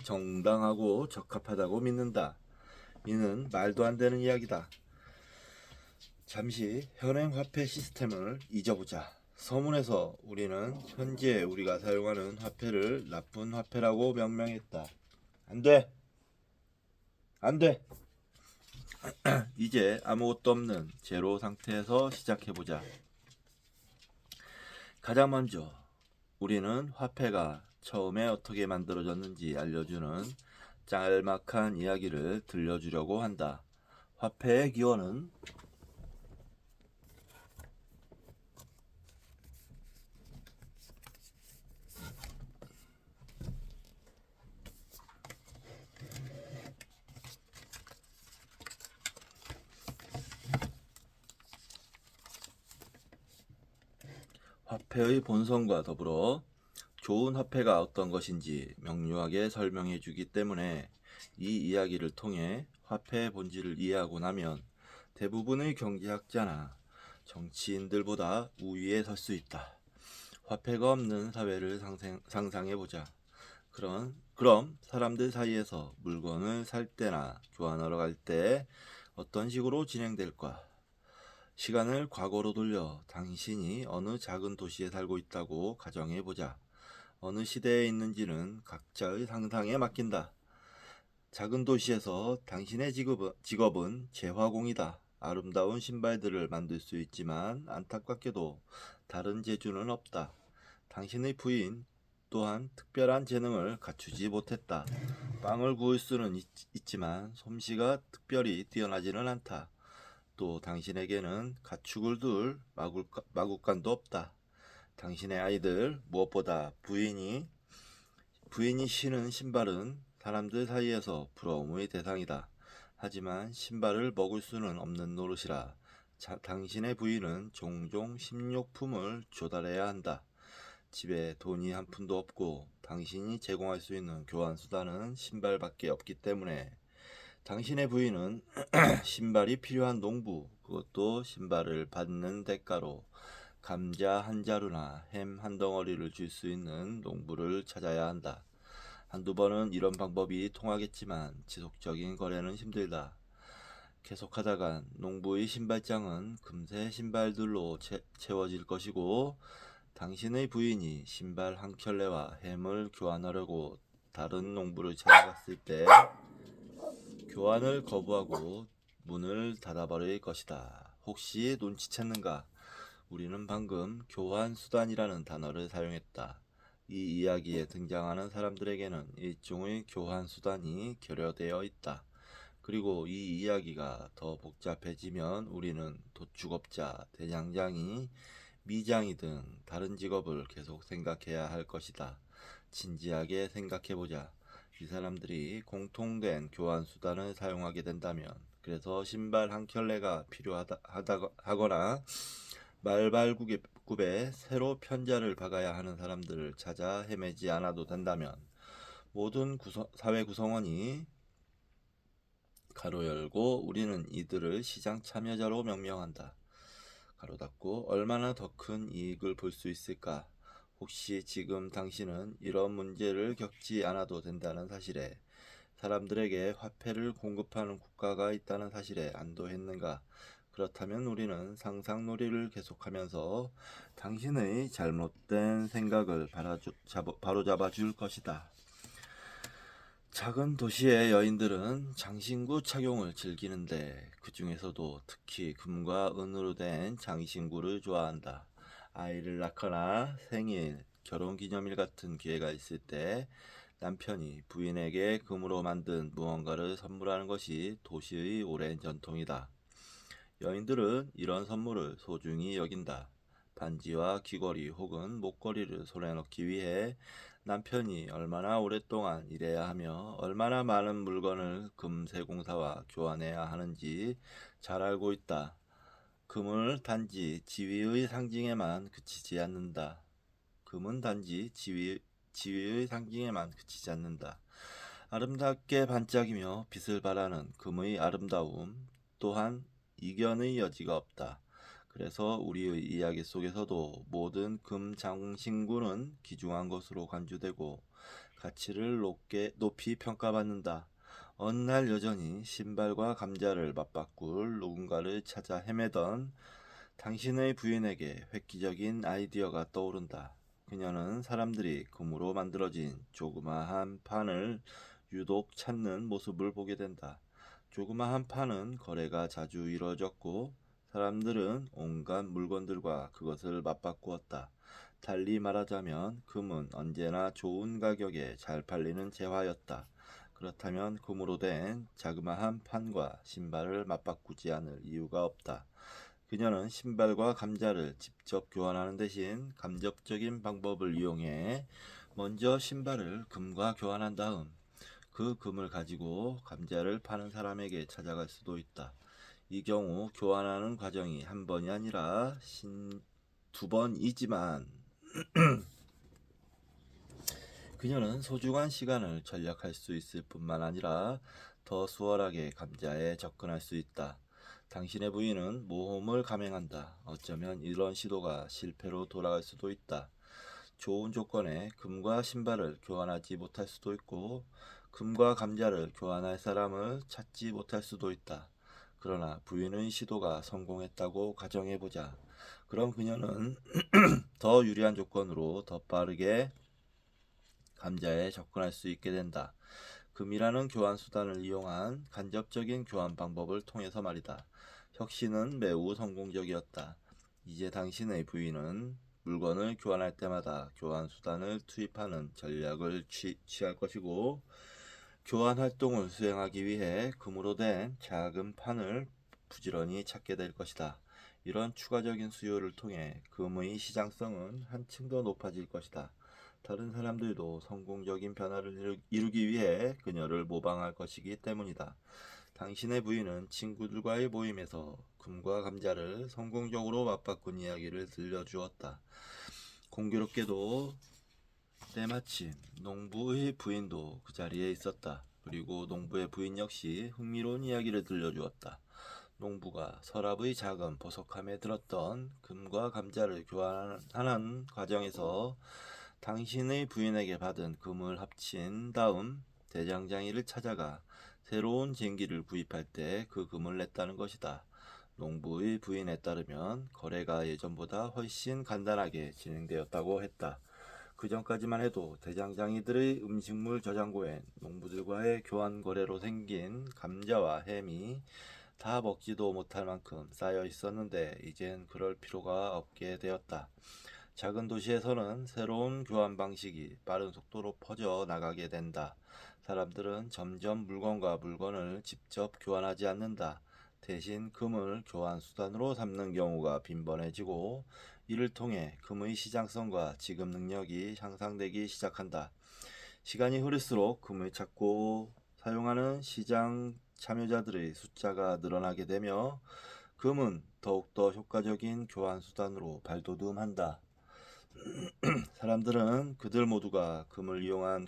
정당하고 적합하다고 믿는다. 이는 말도 안 되는 이야기다. 잠시 현행 화폐 시스템을 잊어보자. 서문에서 우리는 현재 우리가 사용하는 화폐를 나쁜 화폐라고 명명했다. 안 돼! 안 돼! 이제 아무것도 없는 제로 상태에서 시작해보자. 가장 먼저 우리는 화폐가 처음에 어떻게 만들어졌는지 알려주는 짤막한 이야기를 들려주려고 한다. 화폐의 기원은 화폐의 본성과 더불어 좋은 화폐가 어떤 것인지 명료하게 설명해 주기 때문에 이 이야기를 통해 화폐의 본질을 이해하고 나면 대부분의 경제학자나 정치인들보다 우위에 설 수 있다. 화폐가 없는 사회를 상상해 보자. 그럼 사람들 사이에서 물건을 살 때나 교환하러 갈 때 어떤 식으로 진행될까? 시간을 과거로 돌려 당신이 어느 작은 도시에 살고 있다고 가정해 보자. 어느 시대에 있는지는 각자의 상상에 맡긴다. 작은 도시에서 당신의 직업은 재화공이다. 아름다운 신발들을 만들 수 있지만 안타깝게도 다른 재주는 없다. 당신의 부인 또한 특별한 재능을 갖추지 못했다. 빵을 구울 수는 있지만 솜씨가 특별히 뛰어나지는 않다. 또 당신에게는 가축을 둘 마구간도 없다. 당신의 아이들 무엇보다 부인이 신은 신발은 사람들 사이에서 부러움의 대상이다. 하지만 신발을 먹을 수는 없는 노릇이라 당신의 부인은 종종 식료품을 조달해야 한다. 집에 돈이 한 푼도 없고 당신이 제공할 수 있는 교환 수단은 신발밖에 없기 때문에 당신의 부인은 신발이 필요한 농부, 그것도 신발을 받는 대가로 감자 한 자루나 햄 한 덩어리를 줄 수 있는 농부를 찾아야 한다. 한두 번은 이런 방법이 통하겠지만 지속적인 거래는 힘들다. 계속하다간 농부의 신발장은 금세 신발들로 채워질 것이고 당신의 부인이 신발 한 켤레와 햄을 교환하려고 다른 농부를 찾아갔을 때 교환을 거부하고 문을 닫아버릴 것이다. 혹시 눈치챘는가? 우리는 방금 교환 수단이라는 단어를 사용했다. 이 이야기에 등장하는 사람들에게는 일종의 교환 수단이 결여되어 있다. 그리고 이 이야기가 더 복잡해지면 우리는 도축업자, 대장장이, 미장이 등 다른 직업을 계속 생각해야 할 것이다. 진지하게 생각해보자. 이 사람들이 공통된 교환 수단을 사용하게 된다면, 그래서 신발 한 켤레가 필요하거나 말발굽에 새로 편자를 박아야 하는 사람들을 찾아 헤매지 않아도 된다면, 모든 사회 구성원이 가로 열고 우리는 이들을 시장 참여자로 명명한다. 가로 닫고 얼마나 더 큰 이익을 볼 수 있을까? 혹시 지금 당신은 이런 문제를 겪지 않아도 된다는 사실에, 사람들에게 화폐를 공급하는 국가가 있다는 사실에 안도했는가? 그렇다면 우리는 상상놀이를 계속하면서 당신의 잘못된 생각을 바로잡아 줄 것이다. 작은 도시의 여인들은 장신구 착용을 즐기는데 그 중에서도 특히 금과 은으로 된 장신구를 좋아한다. 아이를 낳거나 생일, 결혼기념일 같은 기회가 있을 때 남편이 부인에게 금으로 만든 무언가를 선물하는 것이 도시의 오랜 전통이다. 여인들은 이런 선물을 소중히 여긴다. 반지와 귀걸이 혹은 목걸이를 손에 넣기 위해 남편이 얼마나 오랫동안 일해야 하며 얼마나 많은 물건을 금세공사와 교환해야 하는지 잘 알고 있다. 금은 단지 지위의 상징에만 그치지 않는다. 금은 단지 지위의 상징에만 그치지 않는다. 아름답게 반짝이며 빛을 발하는 금의 아름다움 또한 이견의 여지가 없다. 그래서 우리의 이야기 속에서도 모든 금 장신구는 귀중한 것으로 간주되고 가치를 높이 평가받는다. 어느 날 여전히 신발과 감자를 맞바꿀 누군가를 찾아 헤매던 당신의 부인에게 획기적인 아이디어가 떠오른다. 그녀는 사람들이 금으로 만들어진 조그마한 판을 유독 찾는 모습을 보게 된다. 조그마한 판은 거래가 자주 이루어졌고 사람들은 온갖 물건들과 그것을 맞바꾸었다. 달리 말하자면 금은 언제나 좋은 가격에 잘 팔리는 재화였다. 그렇다면 금으로 된 자그마한 판과 신발을 맞바꾸지 않을 이유가 없다. 그녀는 신발과 감자를 직접 교환하는 대신 간접적인 방법을 이용해 먼저 신발을 금과 교환한 다음 그 금을 가지고 감자를 파는 사람에게 찾아갈 수도 있다. 이 경우 교환하는 과정이 한 번이 아니라 두 번이지만 그녀는 소중한 시간을 절약할 수 있을 뿐만 아니라 더 수월하게 감자에 접근할 수 있다. 당신의 부인은 모험을 감행한다. 어쩌면 이런 시도가 실패로 돌아갈 수도 있다. 좋은 조건에 금과 신발을 교환하지 못할 수도 있고 금과 감자를 교환할 사람을 찾지 못할 수도 있다. 그러나 부인의 시도가 성공했다고 가정해보자. 그럼 그녀는 더 유리한 조건으로 더 빠르게 감자에 접근할 수 있게 된다. 금이라는 교환 수단을 이용한 간접적인 교환 방법을 통해서 말이다. 혁신은 매우 성공적이었다. 이제 당신의 부인은 물건을 교환할 때마다 교환 수단을 투입하는 전략을 취할 것이고 교환 활동을 수행하기 위해 금으로 된 작은 판을 부지런히 찾게 될 것이다. 이런 추가적인 수요를 통해 금의 시장성은 한층 더 높아질 것이다. 다른 사람들도 성공적인 변화를 이루기 위해 그녀를 모방할 것이기 때문이다. 당신의 부인은 친구들과의 모임에서 금과 감자를 성공적으로 맞바꾼 이야기를 들려주었다. 공교롭게도 때마침 농부의 부인도 그 자리에 있었다. 그리고 농부의 부인 역시 흥미로운 이야기를 들려주었다. 농부가 서랍의 작은 보석함에 들었던 금과 감자를 교환하는 과정에서 당신의 부인에게 받은 금을 합친 다음 대장장이를 찾아가 새로운 쟁기를 구입할 때 그 금을 냈다는 것이다. 농부의 부인에 따르면 거래가 예전보다 훨씬 간단하게 진행되었다고 했다. 그 전까지만 해도 대장장이들의 음식물 저장고엔 농부들과의 교환 거래로 생긴 감자와 햄이 다 먹지도 못할 만큼 쌓여 있었는데 이젠 그럴 필요가 없게 되었다. 작은 도시에서는 새로운 교환 방식이 빠른 속도로 퍼져 나가게 된다. 사람들은 점점 물건과 물건을 직접 교환하지 않는다. 대신 금을 교환 수단으로 삼는 경우가 빈번해지고 이를 통해 금의 시장성과 지급 능력이 향상되기 시작한다. 시간이 흐를수록 금을 찾고 사용하는 시장 참여자들의 숫자가 늘어나게 되며 금은 더욱더 효과적인 교환 수단으로 발돋움한다. 사람들은 그들 모두가 금을 이용한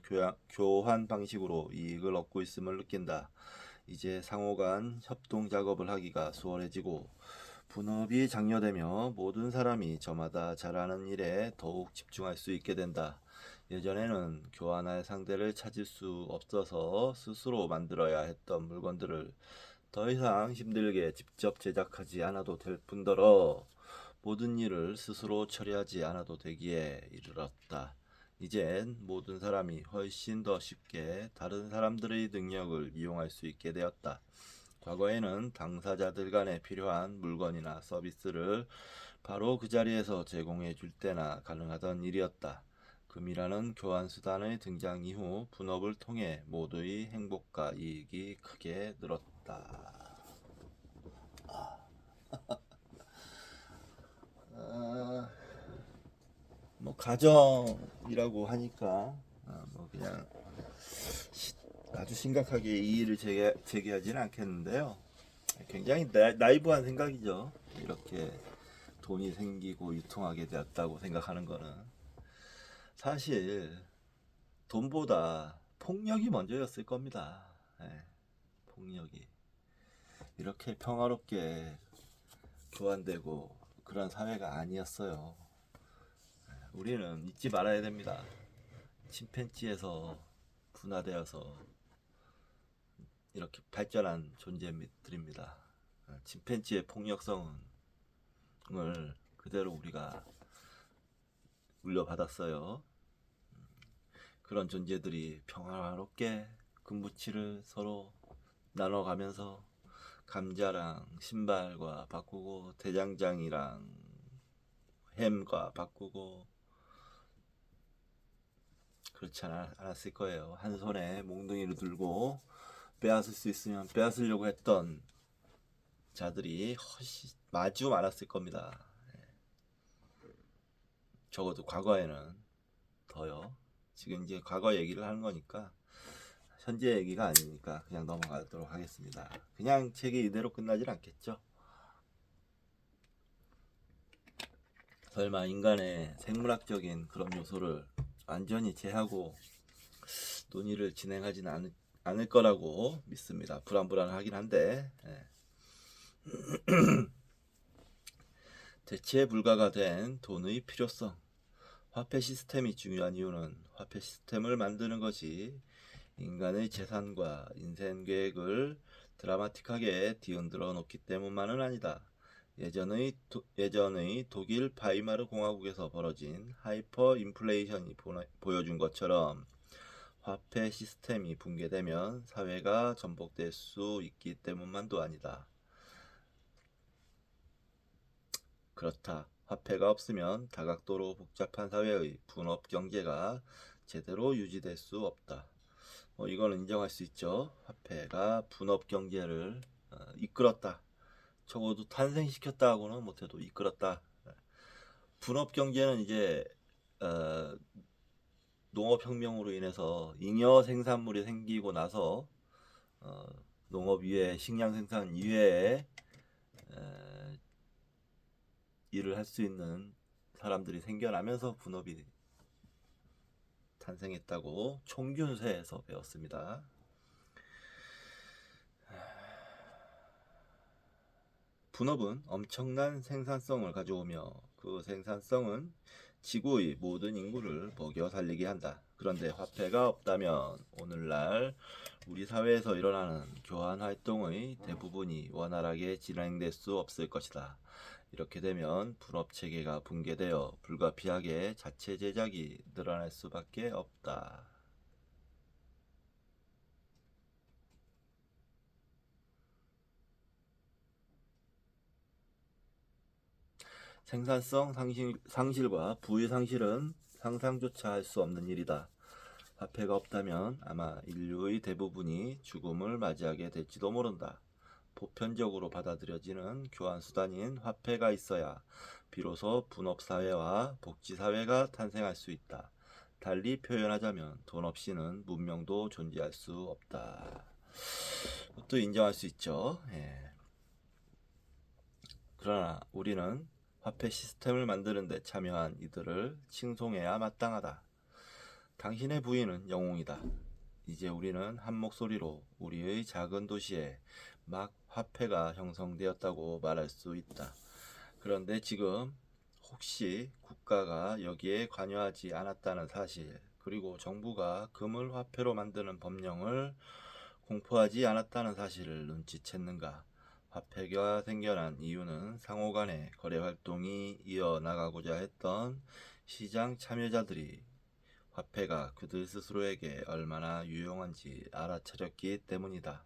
교환 방식으로 이익을 얻고 있음을 느낀다. 이제 상호간 협동 작업을 하기가 수월해지고 분업이 장려되며 모든 사람이 저마다 잘하는 일에 더욱 집중할 수 있게 된다. 예전에는 교환할 상대를 찾을 수 없어서 스스로 만들어야 했던 물건들을 더 이상 힘들게 직접 제작하지 않아도 될 뿐더러 모든 일을 스스로 처리하지 않아도 되기에 이르렀다. 이젠 모든 사람이 훨씬 더 쉽게 다른 사람들의 능력을 이용할 수 있게 되었다. 과거에는 당사자들 간에 필요한 물건이나 서비스를 바로 그 자리에서 제공해 줄 때나 가능하던 일이었다. 금이라는 교환 수단의 등장 이후 분업을 통해 모두의 행복과 이익이 크게 늘었다. 뭐 가정이라고 하니까 뭐 그냥 아주 심각하게 이 일을 제기하지는 않겠는데요. 굉장히 나이브한 생각이죠. 이렇게 돈이 생기고 유통하게 되었다고 생각하는 거는 사실 돈보다 폭력이 먼저였을 겁니다. 예, 폭력이 이렇게 평화롭게 교환되고 그런 사회가 아니었어요. 우리는 잊지 말아야 됩니다. 침팬지에서 분화되어서 이렇게 발전한 존재들입니다. 침팬지의 폭력성을 그대로 우리가 물려받았어요. 그런 존재들이 평화롭게 금부치를 서로 나눠가면서 감자랑 신발과 바꾸고 대장장이랑 햄과 바꾸고 그렇지 않았을 거예요. 한 손에 몽둥이를 들고 빼앗을 수 있으면 빼앗으려고 했던 자들이 마주 많았을 겁니다. 적어도 과거에는 더요. 지금 이제 과거 얘기를 하는 거니까 현재 얘기가 아니니까 그냥 넘어가도록 하겠습니다. 그냥 책이 이대로 끝나질 않겠죠. 설마 인간의 생물학적인 그런 요소를 완전히 제하고 논의를 진행하지는 않을 거라고 믿습니다. 불안불안하긴 한데 대체 불가가 된 돈의 필요성. 화폐 시스템이 중요한 이유는 화폐 시스템을 만드는 것이 인간의 재산과 인생 계획을 드라마틱하게 뒤흔들어 놓기 때문만은 아니다. 예전의 독일 바이마르 공화국에서 벌어진 하이퍼 인플레이션이 보여준 것처럼 화폐 시스템이 붕괴되면 사회가 전복될 수 있기 때문만도 아니다. 그렇다. 화폐가 없으면 다각도로 복잡한 사회의 분업 경제가 제대로 유지될 수 없다. 이거는 인정할 수 있죠. 화폐가 분업 경제를 이끌었다. 적어도 탄생시켰다고는 못해도 이끌었다. 분업 경제는 이제 농업혁명으로 인해서 잉여 생산물이 생기고 나서 농업 이외에 식량 생산 이외에 일을 할 수 있는 사람들이 생겨나면서 분업이 탄생했다고 총균세에서 배웠습니다. 분업은 엄청난 생산성을 가져오며 그 생산성은 지구의 모든 인구를 먹여 살리게 한다. 그런데 화폐가 없다면 오늘날 우리 사회에서 일어나는 교환 활동의 대부분이 원활하게 진행될 수 없을 것이다. 이렇게 되면 분업 체계가 붕괴되어 불가피하게 자체 제작이 늘어날 수밖에 없다. 생산성 상실과 부의 상실은 상상조차 할 수 없는 일이다. 화폐가 없다면 아마 인류의 대부분이 죽음을 맞이하게 될지도 모른다. 보편적으로 받아들여지는 교환수단인 화폐가 있어야 비로소 분업사회와 복지사회가 탄생할 수 있다. 달리 표현하자면 돈 없이는 문명도 존재할 수 없다. 그것도 인정할 수 있죠. 그러나 우리는 화폐 시스템을 만드는 데 참여한 이들을 칭송해야 마땅하다. 당신의 부인은 영웅이다. 이제 우리는 한 목소리로 우리의 작은 도시에 막 화폐가 형성되었다고 말할 수 있다. 그런데 지금 혹시 국가가 여기에 관여하지 않았다는 사실, 그리고 정부가 금을 화폐로 만드는 법령을 공포하지 않았다는 사실을 눈치챘는가? 화폐가 생겨난 이유는 상호간의 거래 활동이 이어나가고자 했던 시장 참여자들이 화폐가 그들 스스로에게 얼마나 유용한지 알아차렸기 때문이다.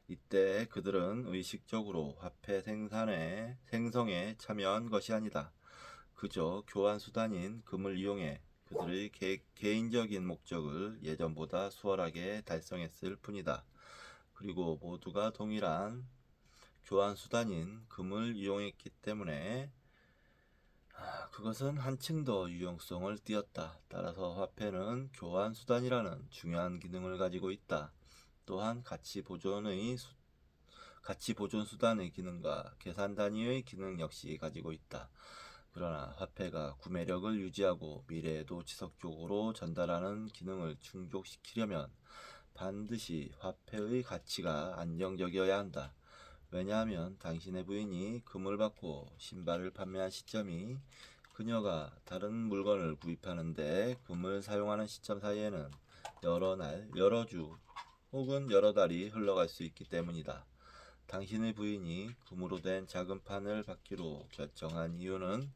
이때 그들은 의식적으로 화폐 생성에 참여한 것이 아니다. 그저 교환 수단인 금을 이용해 그들의 개인적인 목적을 예전보다 수월하게 달성했을 뿐이다. 그리고 모두가 동일한 교환 수단인 금을 이용했기 때문에 그것은 한층 더 유용성을 띄었다. 따라서 화폐는 교환 수단이라는 중요한 기능을 가지고 있다. 또한 가치 보존 수단의 기능과 계산 단위의 기능 역시 가지고 있다. 그러나 화폐가 구매력을 유지하고 미래에도 지속적으로 전달하는 기능을 충족시키려면 반드시 화폐의 가치가 안정적이어야 한다. 왜냐하면 당신의 부인이 금을 받고 신발을 판매한 시점이 그녀가 다른 물건을 구입하는데 금을 사용하는 시점 사이에는 여러 날, 여러 주 혹은 여러 달이 흘러갈 수 있기 때문이다. 당신의 부인이 금으로 된 작은 판을 받기로 결정한 이유는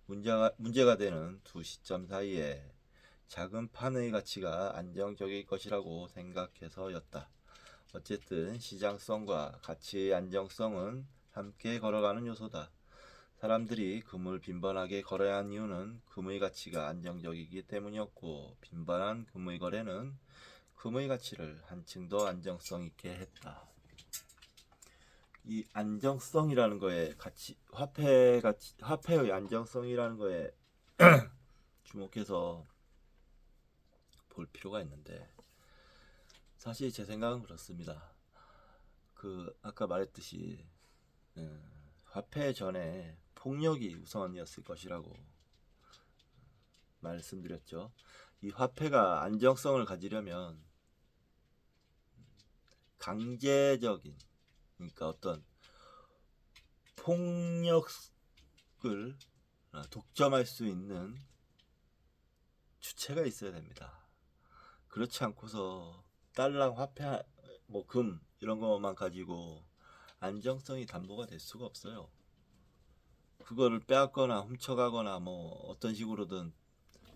문제가 되는 두 시점 사이에 작은 판의 가치가 안정적일 것이라고 생각해서였다. 어쨌든 시장성과 가치의 안정성은 함께 걸어가는 요소다. 사람들이 금을 빈번하게 거래한 이유는 금의 가치가 안정적이기 때문이었고, 빈번한 금의 거래는 금의 가치를 한층 더 안정성 있게 했다. 이 안정성이라는 거에 화폐의 안정성이라는 거에 주목해서 볼 필요가 있는데, 사실 제 생각은 그렇습니다. 아까 말했듯이 화폐 전에 폭력이 우선이었을 것이라고 말씀드렸죠. 이 화폐가 안정성을 가지려면 강제적인, 그러니까 어떤 폭력을 독점할 수 있는 주체가 있어야 됩니다. 그렇지 않고서 달러, 화폐, 금 이런 것만 가지고 안정성이 담보가 될 수가 없어요. 그거를 빼앗거나 훔쳐가거나 어떤 식으로든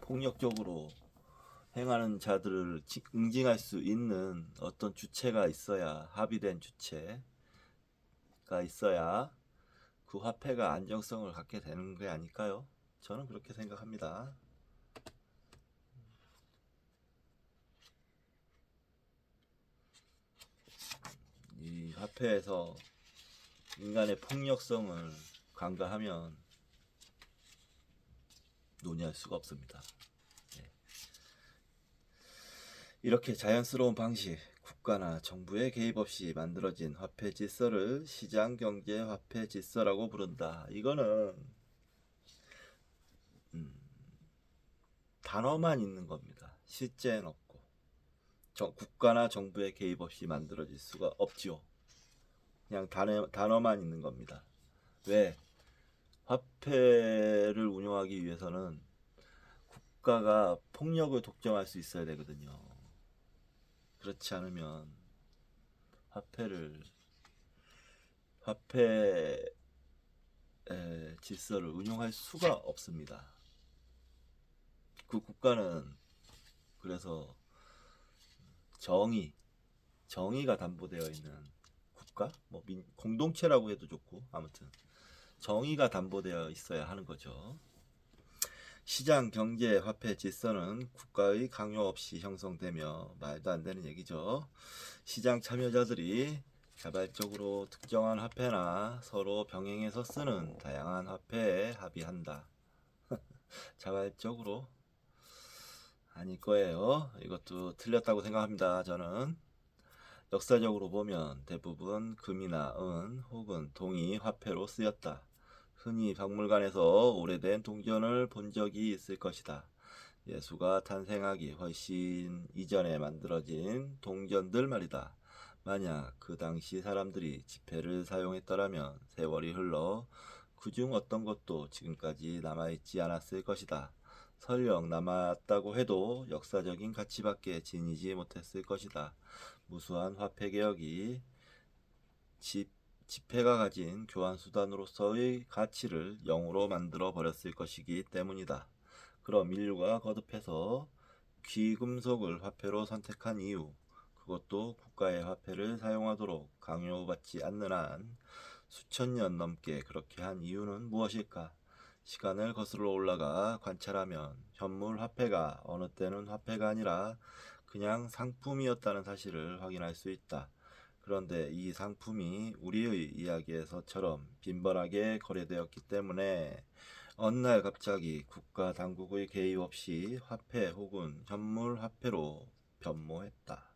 폭력적으로 행하는 자들을 응징할 수 있는 어떤 주체가 있어야, 합의된 주체가 있어야 그 화폐가 안정성을 갖게 되는 게 아닐까요? 저는 그렇게 생각합니다. 이 화폐에서 인간의 폭력성을 간과하면 논의할 수가 없습니다. 이렇게 자연스러운 방식, 국가나 정부의 개입 없이 만들어진 화폐 질서를 시장경제 화폐 질서라고 부른다. 이거는 단어만 있는 겁니다. 실제는 없고, 국가나 정부의 개입 없이 만들어질 수가 없죠. 그냥 단어만 있는 겁니다. 왜? 화폐를 운영하기 위해서는 국가가 폭력을 독점할 수 있어야 되거든요. 그렇지 않으면 화폐 질서를 운영할 수가 없습니다. 그 국가는 그래서 정의가 담보되어 있는 국가, 공동체라고 해도 좋고, 아무튼 정의가 담보되어 있어야 하는 거죠. 시장 경제 화폐 질서는 국가의 강요 없이 형성되며, 말도 안 되는 얘기죠. 시장 참여자들이 자발적으로 특정한 화폐나 서로 병행해서 쓰는 다양한 화폐에 합의한다. 자발적으로 아닐 거예요. 이것도 틀렸다고 생각합니다. 저는 역사적으로 보면 대부분 금이나 은 혹은 동이 화폐로 쓰였다. 흔히 박물관에서 오래된 동전을 본 적이 있을 것이다. 예수가 탄생하기 훨씬 이전에 만들어진 동전들 말이다. 만약 그 당시 사람들이 지폐를 사용했더라면 세월이 흘러 그중 어떤 것도 지금까지 남아있지 않았을 것이다. 설령 남았다고 해도 역사적인 가치밖에 지니지 못했을 것이다. 무수한 화폐개혁이 지폐가 가진 교환수단으로서의 가치를 0으로 만들어 버렸을 것이기 때문이다. 그럼 인류가 거듭해서 귀금속을 화폐로 선택한 이유, 그것도 국가의 화폐를 사용하도록 강요받지 않는 한 수천 년 넘게 그렇게 한 이유는 무엇일까? 시간을 거슬러 올라가 관찰하면 현물 화폐가 어느 때는 화폐가 아니라 그냥 상품이었다는 사실을 확인할 수 있다. 그런데 이 상품이 우리의 이야기에서처럼 빈번하게 거래되었기 때문에 어느 날 갑자기 국가 당국의 개입 없이 화폐 혹은 현물 화폐로 변모했다.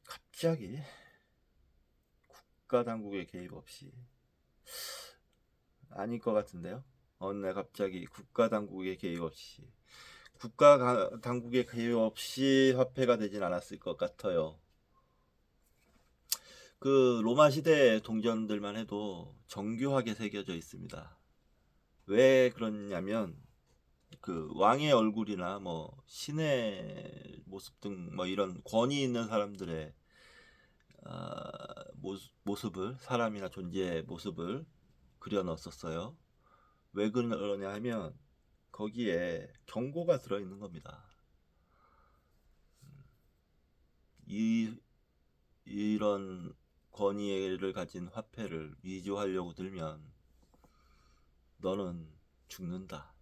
갑자기 국가 당국의 개입 없이, 아닐 것 같은데요. 어느 날 갑자기 국가 당국의 개입 없이, 국가 당국의 개입 없이 화폐가 되진 않았을 것 같아요. 그 로마 시대 동전들만 해도 정교하게 새겨져 있습니다. 왜 그러냐면 그 왕의 얼굴이나 뭐 신의 모습 등 뭐 이런 권위 있는 사람들의 모습을, 사람이나 존재의 모습을 그려 넣었었어요. 왜 그러냐 하면 거기에 경고가 들어있는 겁니다. 이런 권위를 가진 화폐를 위조하려고 들면 너는 죽는다.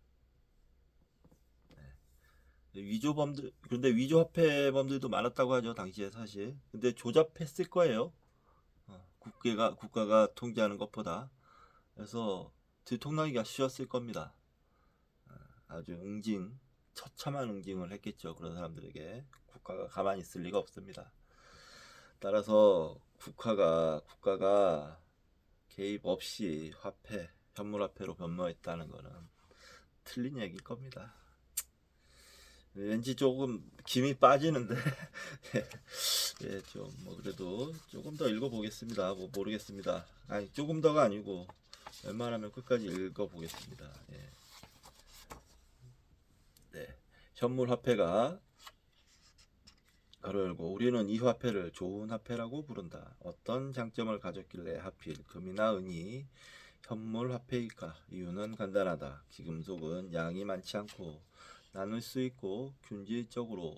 위조범들, 근데 위조 화폐범들도 많았다고 하죠, 당시에 사실. 근데 조잡했을 거예요. 국가가 통제하는 것보다. 그래서 들통나기가 쉬웠을 겁니다. 아주 처참한 응징을 했겠죠, 그런 사람들에게. 국가가 가만히 있을 리가 없습니다. 따라서 국가가 개입 없이 현물화폐로 변모했다는 거는 틀린 얘기일 겁니다. 왠지 조금 김이 빠지는데 예, 좀 뭐 그래도 조금 더 읽어보겠습니다. 뭐 모르겠습니다. 아니 조금 더가 아니고 웬만하면 끝까지 읽어보겠습니다. 예. 네, 현물화폐가 가로 열고 우리는 이 화폐를 좋은 화폐라고 부른다. 어떤 장점을 가졌길래 하필 금이나 은이 현물 화폐일까? 이유는 간단하다. 기금속은 양이 많지 않고 나눌 수 있고 균질적이고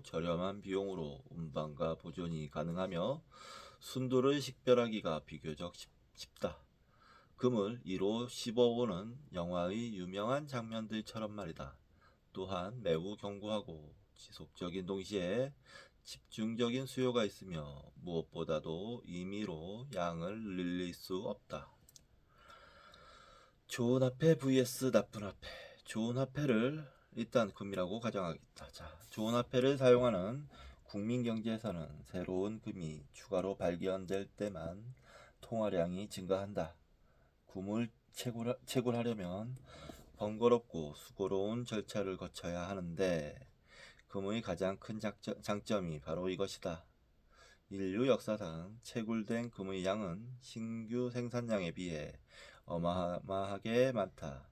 저렴한 비용으로 운반과 보존이 가능하며 순도를 식별하기가 비교적 쉽다. 금을 2로 씹어보는 영화의 유명한 장면들처럼 말이다. 또한 매우 견고하고 지속적인 동시에 집중적인 수요가 있으며 무엇보다도 임의로 양을 늘릴 수 없다. 좋은 화폐 vs 나쁜 화폐. 좋은 화폐를 일단 금이라고 가정하겠다. 자, 좋은 화폐를 사용하는 국민 경제에서는 새로운 금이 추가로 발견될 때만 통화량이 증가한다. 금을 채굴하려면 번거롭고 수고로운 절차를 거쳐야 하는데 금의 가장 큰 장점이 바로 이것이다. 인류 역사상 채굴된 금의 양은 신규 생산량에 비해 어마어마하게 많다.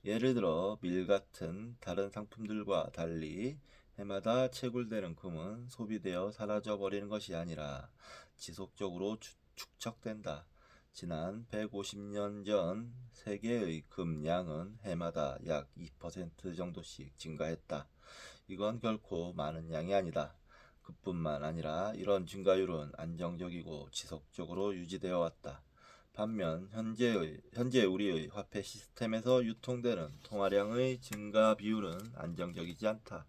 예를 들어 밀 같은 다른 상품들과 달리 해마다 채굴되는 금은 소비되어 사라져 버리는 것이 아니라 지속적으로 축적된다. 지난 150년 전 세계의 금 양은 해마다 약 2% 정도씩 증가했다. 이건 결코 많은 양이 아니다. 그뿐만 아니라 이런 증가율은 안정적이고 지속적으로 유지되어 왔다. 반면 현재 우리의 화폐 시스템에서 유통되는 통화량의 증가 비율은 안정적이지 않다.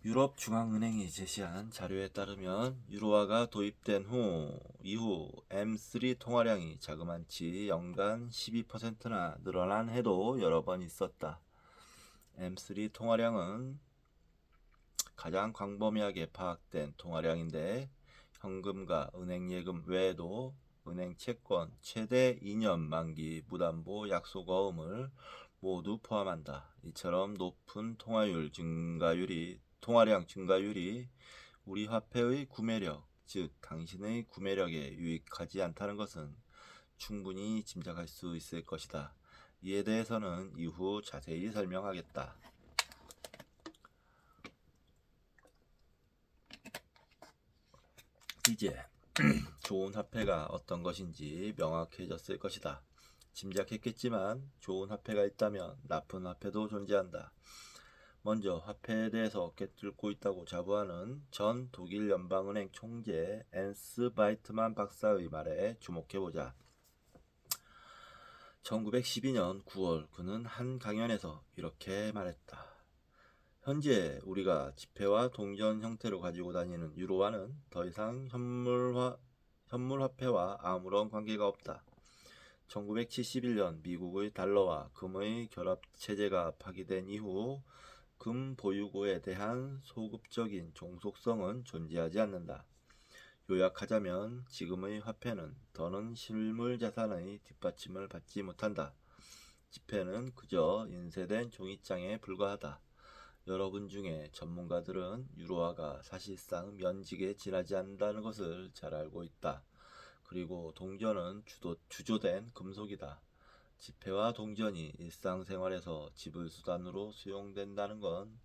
유럽 중앙은행이 제시한 자료에 따르면 유로화가 도입된 이후 M3 통화량이 자그만치 연간 12%나 늘어난 해도 여러 번 있었다. M3 통화량은 가장 광범위하게 파악된 통화량인데 현금과 은행 예금 외에도 은행 채권, 최대 2년 만기 무담보 약속어음을 모두 포함한다. 이처럼 높은 통화량 증가율이 우리 화폐의 구매력, 즉 당신의 구매력에 유익하지 않다는 것은 충분히 짐작할 수 있을 것이다. 이에 대해서는 이후 자세히 설명하겠다. 이제 좋은 화폐가 어떤 것인지 명확해졌을 것이다. 짐작했겠지만 좋은 화폐가 있다면 나쁜 화폐도 존재한다. 먼저 화폐에 대해서 꿰뚫고 있다고 자부하는 전 독일 연방은행 총재 앤스 바이트만 박사의 말에 주목해보자. 1912년 9월 그는 한 강연에서 이렇게 말했다. 현재 우리가 지폐와 동전 형태로 가지고 다니는 유로화는 더 이상 현물화폐와 아무런 관계가 없다. 1971년 미국의 달러와 금의 결합체제가 파기된 이후 금 보유고에 대한 소급적인 종속성은 존재하지 않는다. 요약하자면 지금의 화폐는 더는 실물 자산의 뒷받침을 받지 못한다. 지폐는 그저 인쇄된 종이장에 불과하다. 여러분 중에 전문가들은 유로화가 사실상 면직에 지나지 않는다는 것을 잘 알고 있다. 그리고 동전은 주조된 금속이다. 지폐와 동전이 일상생활에서 지불수단으로 수용된다는 건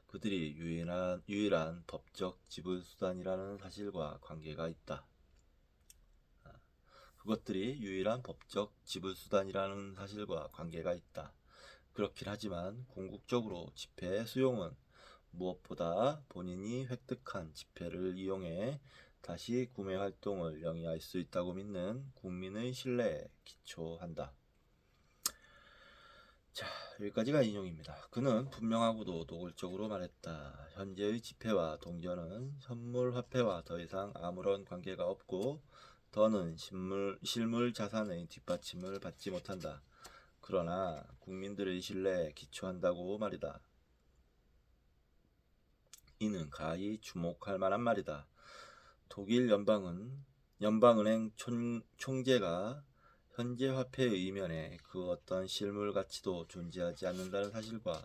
그들이 유일한 법적 지불수단이라는 사실과 관계가 있다. 그것들이 유일한 법적 지불수단이라는 사실과 관계가 있다. 그렇긴 하지만 궁극적으로 지폐의 수용은 무엇보다 본인이 획득한 지폐를 이용해 다시 구매 활동을 영위할 수 있다고 믿는 국민의 신뢰에 기초한다. 자, 여기까지가 인용입니다. 그는 분명하고도 노골적으로 말했다. 현재의 지폐와 동전은 현물 화폐와 더 이상 아무런 관계가 없고 더는 실물 자산의 뒷받침을 받지 못한다. 그러나 국민들의 신뢰에 기초한다고 말이다. 이는 가히 주목할 만한 말이다. 독일 연방은행 총재가 현재 화폐의 이면에 그 어떤 실물 가치도 존재하지 않는다는 사실과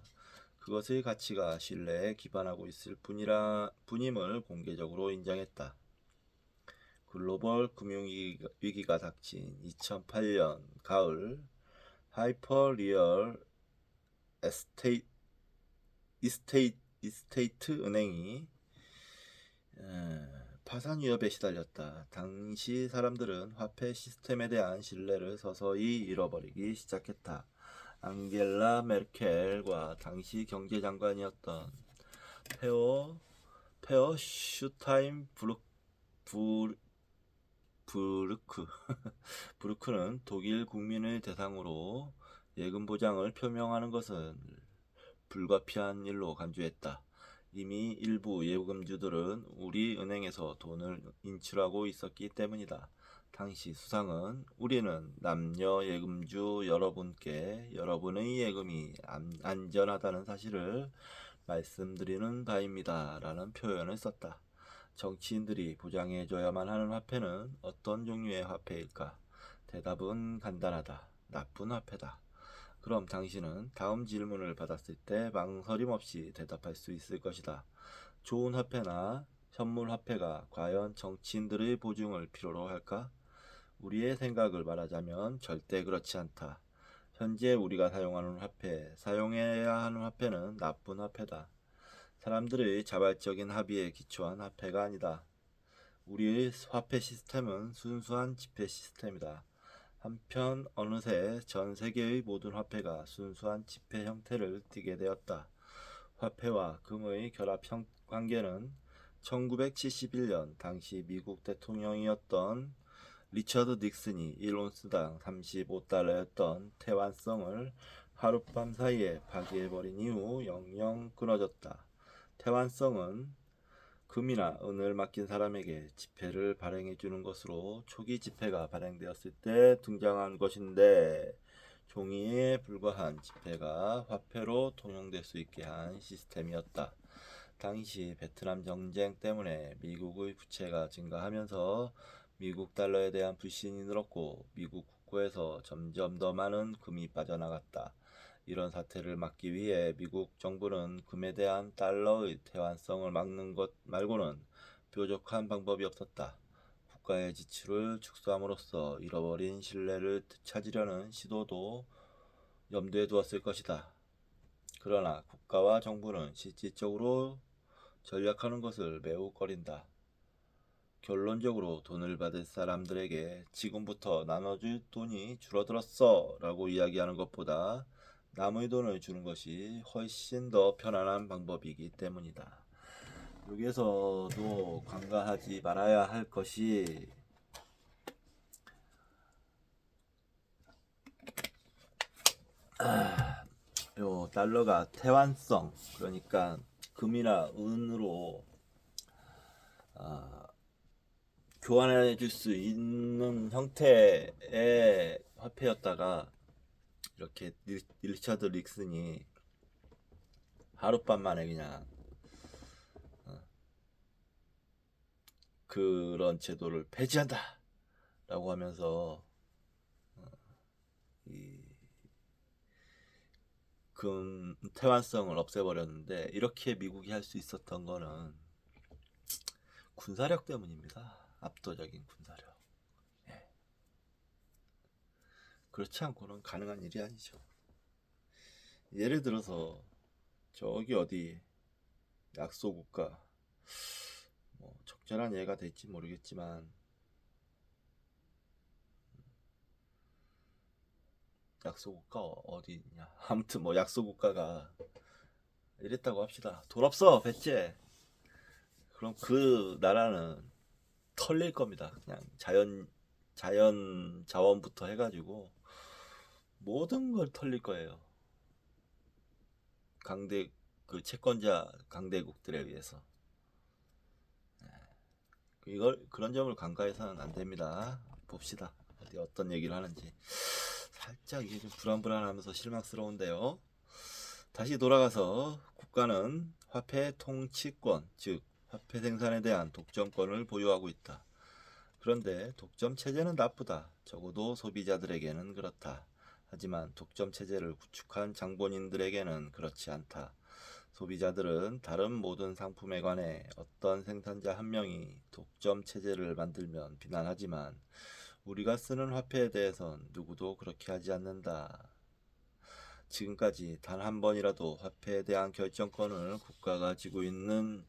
그것의 가치가 신뢰에 기반하고 있을 뿐임을 공개적으로 인정했다. 글로벌 금융위기가 닥친 2008년 가을 하이퍼 리얼 이스테이트 은행이 파산 위협에 시달렸다. 당시 사람들은 화폐 시스템에 대한 신뢰를 서서히 잃어버리기 시작했다. 앙겔라 메르켈과 당시 경제장관이었던 페어 슈타인 브루크는 독일 국민을 대상으로 예금 보장을 표명하는 것은 불가피한 일로 간주했다. 이미 일부 예금주들은 우리 은행에서 돈을 인출하고 있었기 때문이다. 당시 수상은 우리는 남녀 예금주 여러분께 여러분의 예금이 안전하다는 사실을 말씀드리는 바입니다. 라는 표현을 썼다. 정치인들이 보장해줘야만 하는 화폐는 어떤 종류의 화폐일까? 대답은 간단하다. 나쁜 화폐다. 그럼 당신은 다음 질문을 받았을 때 망설임 없이 대답할 수 있을 것이다. 좋은 화폐나 현물 화폐가 과연 정치인들의 보증을 필요로 할까? 우리의 생각을 말하자면 절대 그렇지 않다. 현재 우리가 사용해야 하는 화폐는 나쁜 화폐다. 사람들의 자발적인 합의에 기초한 화폐가 아니다. 우리의 화폐 시스템은 순수한 지폐 시스템이다. 한편 어느새 전 세계의 모든 화폐가 순수한 지폐 형태를 띠게 되었다. 화폐와 금의 결합 관계는 1971년 당시 미국 대통령이었던 리처드 닉슨이 1온스당 35달러였던 태완성을 하룻밤 사이에 파기해버린 이후 영영 끊어졌다. 태완성은 금이나 은을 맡긴 사람에게 지폐를 발행해주는 것으로 초기 지폐가 발행되었을 때 등장한 것인데 종이에 불과한 지폐가 화폐로 통용될 수 있게 한 시스템이었다. 당시 베트남 전쟁 때문에 미국의 부채가 증가하면서 미국 달러에 대한 불신이 늘었고 미국 국고에서 점점 더 많은 금이 빠져나갔다. 이런 사태를 막기 위해 미국 정부는 금에 대한 달러의 태환성을 막는 것 말고는 뾰족한 방법이 없었다. 국가의 지출을 축소함으로써 잃어버린 신뢰를 찾으려는 시도도 염두에 두었을 것이다. 그러나 국가와 정부는 실질적으로 전략하는 것을 매우 꺼린다. 결론적으로 돈을 받을 사람들에게 지금부터 나눠줄 돈이 줄어들었어 라고 이야기하는 것보다 남의 돈을 주는 것이 훨씬 더 편안한 방법이기 때문이다. 여기에서도 간과하지 말아야 할 것이 요 달러가 태환성, 그러니까 금이나 은으로 교환해 줄 수 있는 형태의 화폐였다가 이렇게 리처드 닉슨이 하룻밤 만에 그냥 그런 제도를 폐지한다 라고 하면서 이 금 태환성을 없애버렸는데, 이렇게 미국이 할 수 있었던 거는 군사력 때문입니다. 압도적인 군사력. 예. 그렇지 않고는 가능한 일이 아니죠. 예를 들어서 저기 어디 약소국가, 뭐 적절한 예가 될지 모르겠지만 약소국가 어디 있냐, 아무튼 뭐 약소국가가 이랬다고 합시다. 돈 없어 배째. 그럼 그 나라는 털릴 겁니다. 그냥 자연 자원부터 해가지고 모든 걸 털릴 거예요. 강대 그 채권자 강대국들에 의해서. 이걸 그런 점을 간과해서는 안 됩니다. 봅시다. 어떤 얘기를 하는지. 살짝 이게 좀 불안불안하면서 실망스러운데요. 다시 돌아가서 국가는 화폐 통치권, 즉 화폐 생산에 대한 독점권을 보유하고 있다. 그런데 독점 체제는 나쁘다. 적어도 소비자들에게는 그렇다. 하지만 독점 체제를 구축한 장본인들에게는 그렇지 않다. 소비자들은 다른 모든 상품에 관해 어떤 생산자 한 명이 독점 체제를 만들면 비난하지만 우리가 쓰는 화폐에 대해선 누구도 그렇게 하지 않는다. 지금까지 단 한 번이라도 화폐에 대한 결정권을 국가가 쥐고 있는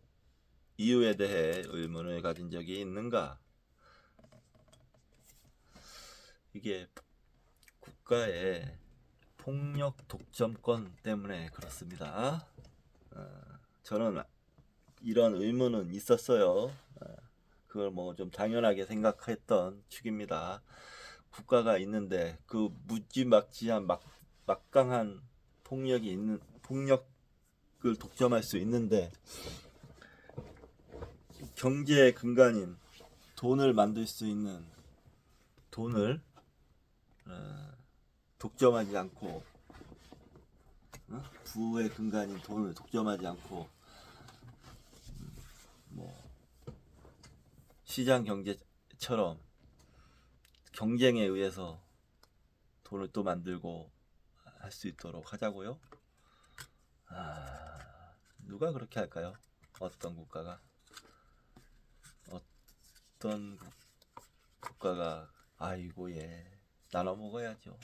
이유에 대해 의문을 가진 적이 있는가? 이게 국가의 폭력 독점권 때문에 그렇습니다. 저는 이런 의문은 있었어요. 그걸 뭐 좀 당연하게 생각했던 축입니다. 국가가 있는데 그 무지막지한 막강한 폭력을 독점할 수 있는데 경제의 근간인 돈을 만들 수 있는 돈을 독점하지 않고, 부의 근간인 돈을 독점하지 않고 뭐 시장 경제처럼 경쟁에 의해서 돈을 또 만들고 할 수 있도록 하자고요? 누가 그렇게 할까요? 어떤 국가가? 어떤 국가가 아이고 예 나눠 먹어야죠.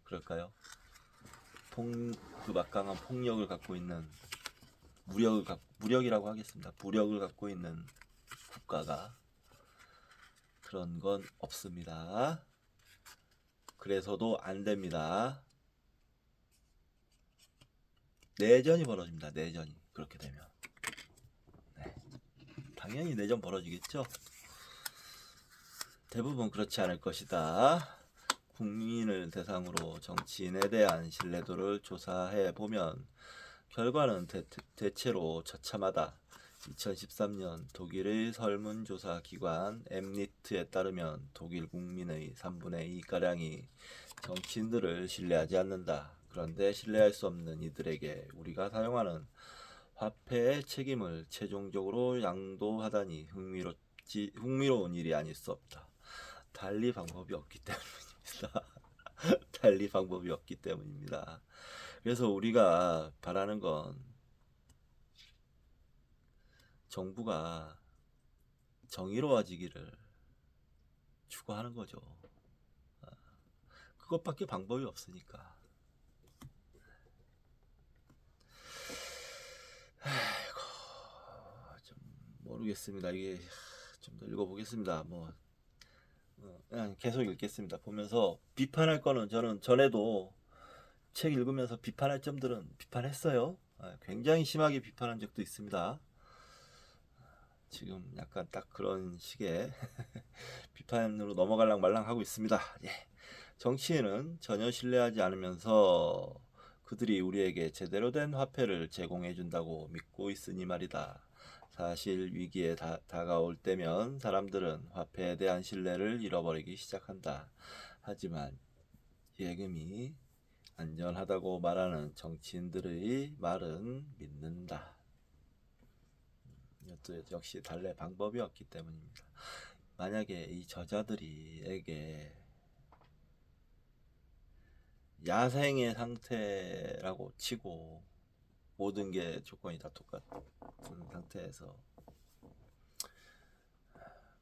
그럴까요? 그 막강한 폭력을 갖고 있는 무력이라고 하겠습니다. 무력을 갖고 있는 국가가 그런 건 없습니다. 그래서도 안 됩니다. 내전이 벌어집니다. 내전이 그렇게 되면 당연히 내전 벌어지겠죠. 대부분 그렇지 않을 것이다. 국민을 대상으로 정치인에 대한 신뢰도를 조사해 보면 결과는 대체로 처참하다. 2013년 독일의 설문조사 기관 엠니트에 따르면 독일 국민의 3분의 2가량이 정치인들을 신뢰하지 않는다. 그런데 신뢰할 수 없는 이들에게 우리가 사용하는 화폐의 책임을 최종적으로 양도하다니 흥미로운 일이 아닐 수 없다. 달리 방법이 없기 때문입니다. 달리 방법이 없기 때문입니다. 그래서 우리가 바라는 건 정부가 정의로워지기를 추구하는 거죠. 그것밖에 방법이 없으니까. 아이고, 좀 모르겠습니다. 이게 좀 더 읽어보겠습니다. 그냥 계속 읽겠습니다. 보면서 비판할 거는 저는 전에도 책 읽으면서 비판할 점들은 비판했어요. 굉장히 심하게 비판한 적도 있습니다. 지금 약간 딱 그런 식의 비판으로 넘어갈랑 말랑 하고 있습니다. 예. 정치인은 전혀 신뢰하지 않으면서 그들이 우리에게 제대로 된 화폐를 제공해 준다고 믿고 있으니 말이다. 사실 위기에 다가올 때면 사람들은 화폐에 대한 신뢰를 잃어버리기 시작한다. 하지만 예금이 안전하다고 말하는 정치인들의 말은 믿는다. 이것도 역시 달래 방법이 없기 때문입니다. 만약에 이 저자들이에게 야생의 상태라고 치고 모든 게 조건이 다 똑같은 상태에서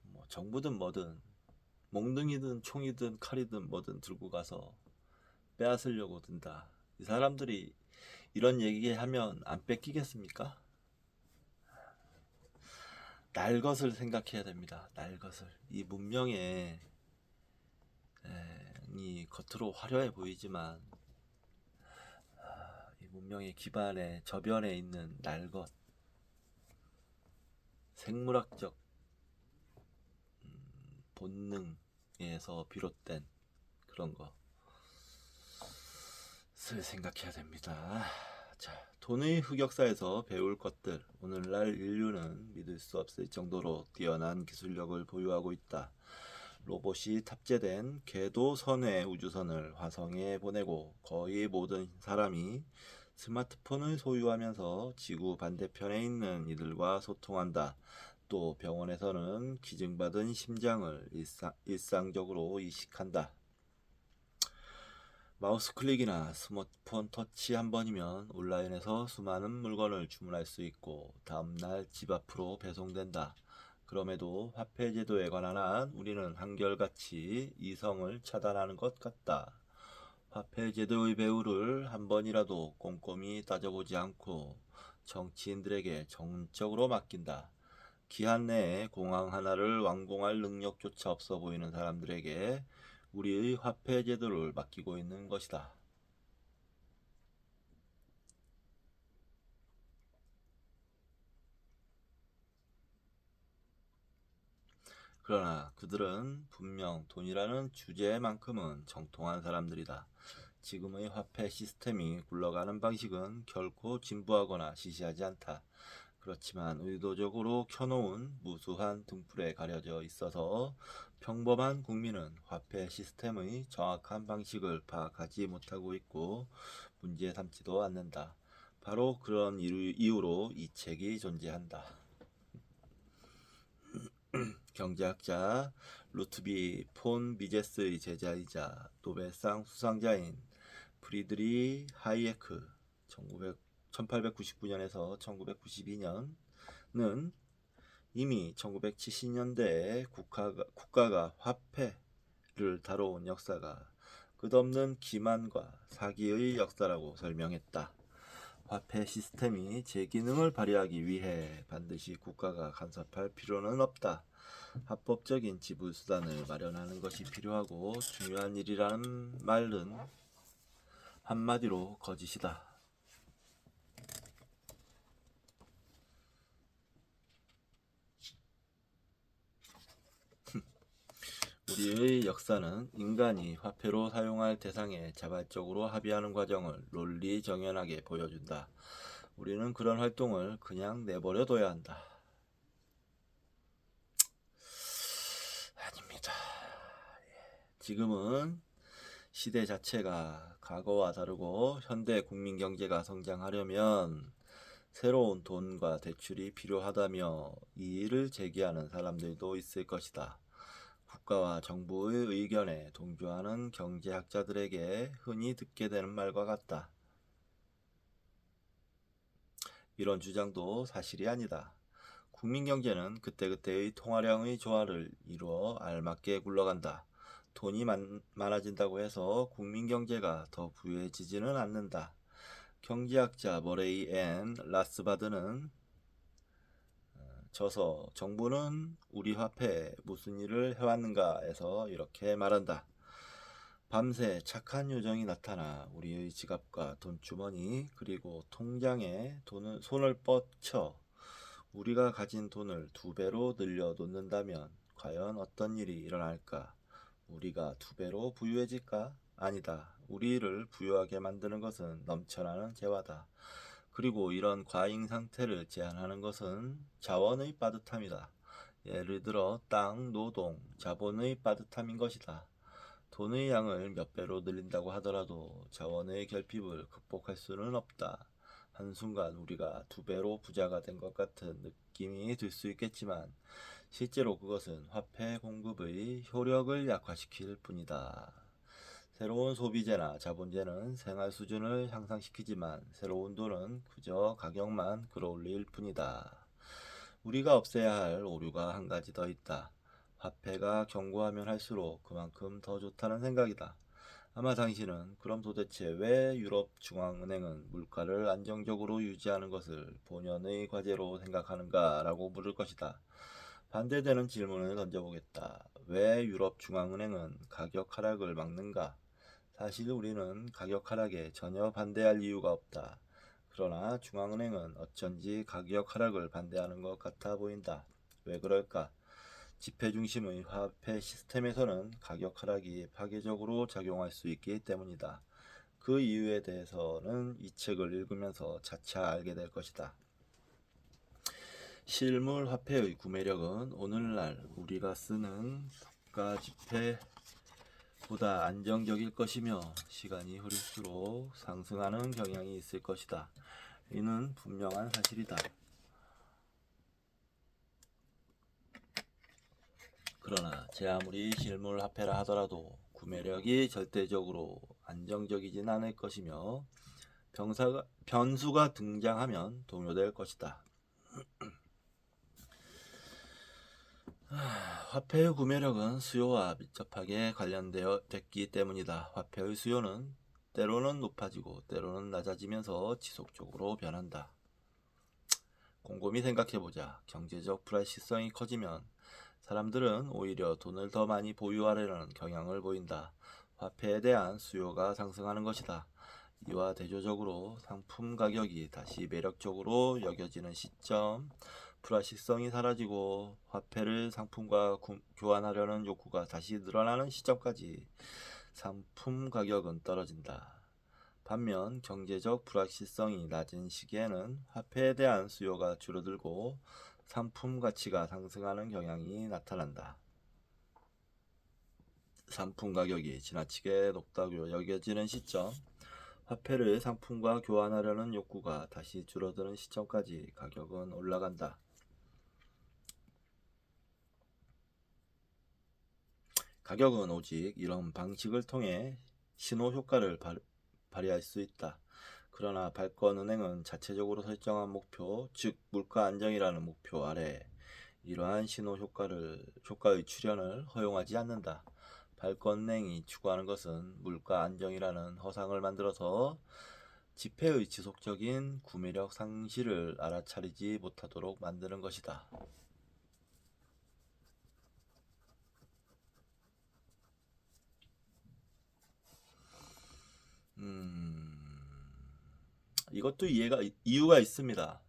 뭐 정부든 뭐든 몽둥이든 총이든 칼이든 뭐든 들고 가서 빼앗으려고 든다. 이 사람들이 이런 얘기하면 안 뺏기겠습니까? 날 것을 생각해야 됩니다. 날 것을. 이 문명에 이 겉으로 화려해 보이지만 이 문명의 기반에 저변에 있는 날 것, 생물학적 본능에서 비롯된 그런 것을 생각해야 됩니다. 자, 돈의 흑역사에서 배울 것들. 오늘날 인류는 믿을 수 없을 정도로 뛰어난 기술력을 보유하고 있다. 로봇이 탑재된 궤도 선외 우주선을 화성에 보내고 거의 모든 사람이 스마트폰을 소유하면서 지구 반대편에 있는 이들과 소통한다. 또 병원에서는 기증받은 심장을 일상적으로 이식한다. 마우스 클릭이나 스마트폰 터치 한 번이면 온라인에서 수많은 물건을 주문할 수 있고 다음날 집 앞으로 배송된다. 그럼에도 화폐 제도에 관한 한 우리는 한결같이 이성을 차단하는 것 같다. 화폐 제도의 배후를 한 번이라도 꼼꼼히 따져보지 않고 정치인들에게 전적으로 맡긴다. 기한 내에 공항 하나를 완공할 능력조차 없어 보이는 사람들에게 우리의 화폐 제도를 맡기고 있는 것이다. 그러나 그들은 분명 돈이라는 주제만큼은 정통한 사람들이다. 지금의 화폐 시스템이 굴러가는 방식은 결코 진부하거나 시시하지 않다. 그렇지만 의도적으로 켜놓은 무수한 등불에 가려져 있어서 평범한 국민은 화폐 시스템의 정확한 방식을 파악하지 못하고 있고 문제 삼지도 않는다. 바로 그런 이유로 이 책이 존재한다. 경제학자 루트비 폰 미제스의 제자이자 노벨상 수상자인 프리드리 하이에크 1899년에서 1992년은 이미 1970년대에 국가가 화폐를 다뤄온 역사가 끝없는 기만과 사기의 역사라고 설명했다. 화폐 시스템이 제 기능을 발휘하기 위해 반드시 국가가 간섭할 필요는 없다. 합법적인 지불 수단을 마련하는 것이 필요하고 중요한 일이라는 말은 한마디로 거짓이다. 우리의 역사는 인간이 화폐로 사용할 대상에 자발적으로 합의하는 과정을 논리정연하게 보여준다. 우리는 그런 활동을 그냥 내버려둬야 한다. 아닙니다. 지금은 시대 자체가 과거와 다르고 현대 국민 경제가 성장하려면 새로운 돈과 대출이 필요하다며 이의를 제기하는 사람들도 있을 것이다. 국가와 정부의 의견에 동조하는 경제학자들에게 흔히 듣게 되는 말과 같다. 이런 주장도 사실이 아니다. 국민경제는 그때그때의 통화량의 조화를 이루어 알맞게 굴러간다. 돈이 많아진다고 해서 국민경제가 더 부유해지지는 않는다. 경제학자 머레이 앤 라스바드는 저서 정부는 우리 화폐에 무슨 일을 해왔는가에서 이렇게 말한다. 밤새 착한 요정이 나타나 우리의 지갑과 돈주머니 그리고 통장에 손을 뻗쳐 우리가 가진 돈을 2배로 늘려놓는다면 과연 어떤 일이 일어날까? 우리가 2배로 부유해질까? 아니다. 우리를 부유하게 만드는 것은 넘쳐나는 재화다. 그리고 이런 과잉 상태를 제한하는 것은 자원의 빠듯함이다. 예를 들어 땅, 노동, 자본의 빠듯함인 것이다. 돈의 양을 몇 배로 늘린다고 하더라도 자원의 결핍을 극복할 수는 없다. 한순간 우리가 2배로 부자가 된 것 같은 느낌이 들 수 있겠지만 실제로 그것은 화폐 공급의 효력을 약화시킬 뿐이다. 새로운 소비재나 자본재는 생활 수준을 향상시키지만 새로운 돈은 그저 가격만 끌어올릴 뿐이다. 우리가 없애야 할 오류가 한 가지 더 있다. 화폐가 견고하면 할수록 그만큼 더 좋다는 생각이다. 아마 당신은 그럼 도대체 왜 유럽중앙은행은 물가를 안정적으로 유지하는 것을 본연의 과제로 생각하는가 라고 물을 것이다. 반대되는 질문을 던져보겠다. 왜 유럽중앙은행은 가격 하락을 막는가? 사실 우리는 가격 하락에 전혀 반대할 이유가 없다. 그러나 중앙은행은 어쩐지 가격 하락을 반대하는 것 같아 보인다. 왜 그럴까? 지폐 중심의 화폐 시스템에서는 가격 하락이 파괴적으로 작용할 수 있기 때문이다. 그 이유에 대해서는 이 책을 읽으면서 차차 알게 될 것이다. 실물 화폐의 구매력은 오늘날 우리가 쓰는 국가 지폐보다 안정적일 것이며 시간이 흐를수록 상승하는 경향이 있을 것이다. 이는 분명한 사실이다. 그러나 제 아무리 실물 화폐라 하더라도 구매력이 절대적으로 안정적이진 않을 것이며 변수가 등장하면 동요될 것이다. 화폐의 구매력은 수요와 밀접하게 관련되었기 때문이다. 화폐의 수요는 때로는 높아지고 때로는 낮아지면서 지속적으로 변한다. 곰곰이 생각해보자. 경제적 불확실성이 커지면 사람들은 오히려 돈을 더 많이 보유하려는 경향을 보인다. 화폐에 대한 수요가 상승하는 것이다. 이와 대조적으로 상품 가격이 다시 매력적으로 여겨지는 시점, 불확실성이 사라지고 화폐를 상품과 교환하려는 욕구가 다시 늘어나는 시점까지 상품 가격은 떨어진다. 반면 경제적 불확실성이 낮은 시기에는 화폐에 대한 수요가 줄어들고 상품 가치가 상승하는 경향이 나타난다. 상품 가격이 지나치게 높다고 여겨지는 시점, 화폐를 상품과 교환하려는 욕구가 다시 줄어드는 시점까지 가격은 올라간다. 가격은 오직 이런 방식을 통해 신호 효과를 발휘할 수 있다. 그러나 발권은행은 자체적으로 설정한 목표, 즉 물가 안정이라는 목표 아래 이러한 신호 효과의 출현을 허용하지 않는다. 발권은행이 추구하는 것은 물가 안정이라는 허상을 만들어서 지폐의 지속적인 구매력 상실을 알아차리지 못하도록 만드는 것이다. 이것도 이유가 있습니다.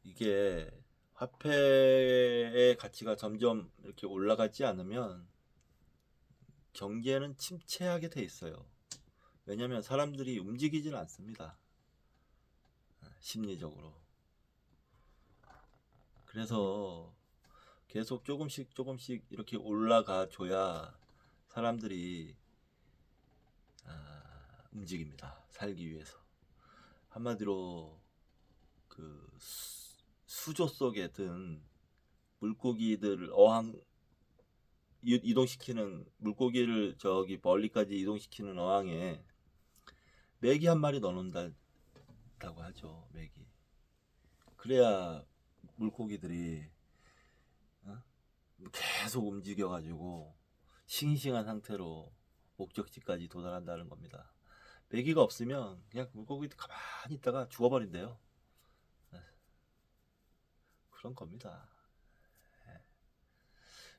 이게 화폐의 가치가 점점 이렇게 올라가지 않으면 경제는 침체하게 돼 있어요. 왜냐하면 사람들이 움직이질 않습니다. 심리적으로. 그래서 계속 조금씩 이렇게 올라가 줘야 사람들이 움직입니다. 살기 위해서. 한마디로 그 수조 속에 든 물고기들을 이동시키는 물고기를 저기 멀리까지 이동시키는 어항에 메기 한 마리 넣어놓는다고 하죠. 메기. 그래야 물고기들이 계속 움직여가지고 싱싱한 상태로 목적지까지 도달한다는 겁니다. 메기가 없으면 그냥 물고기들 가만히 있다가 죽어버린대요. 그런 겁니다.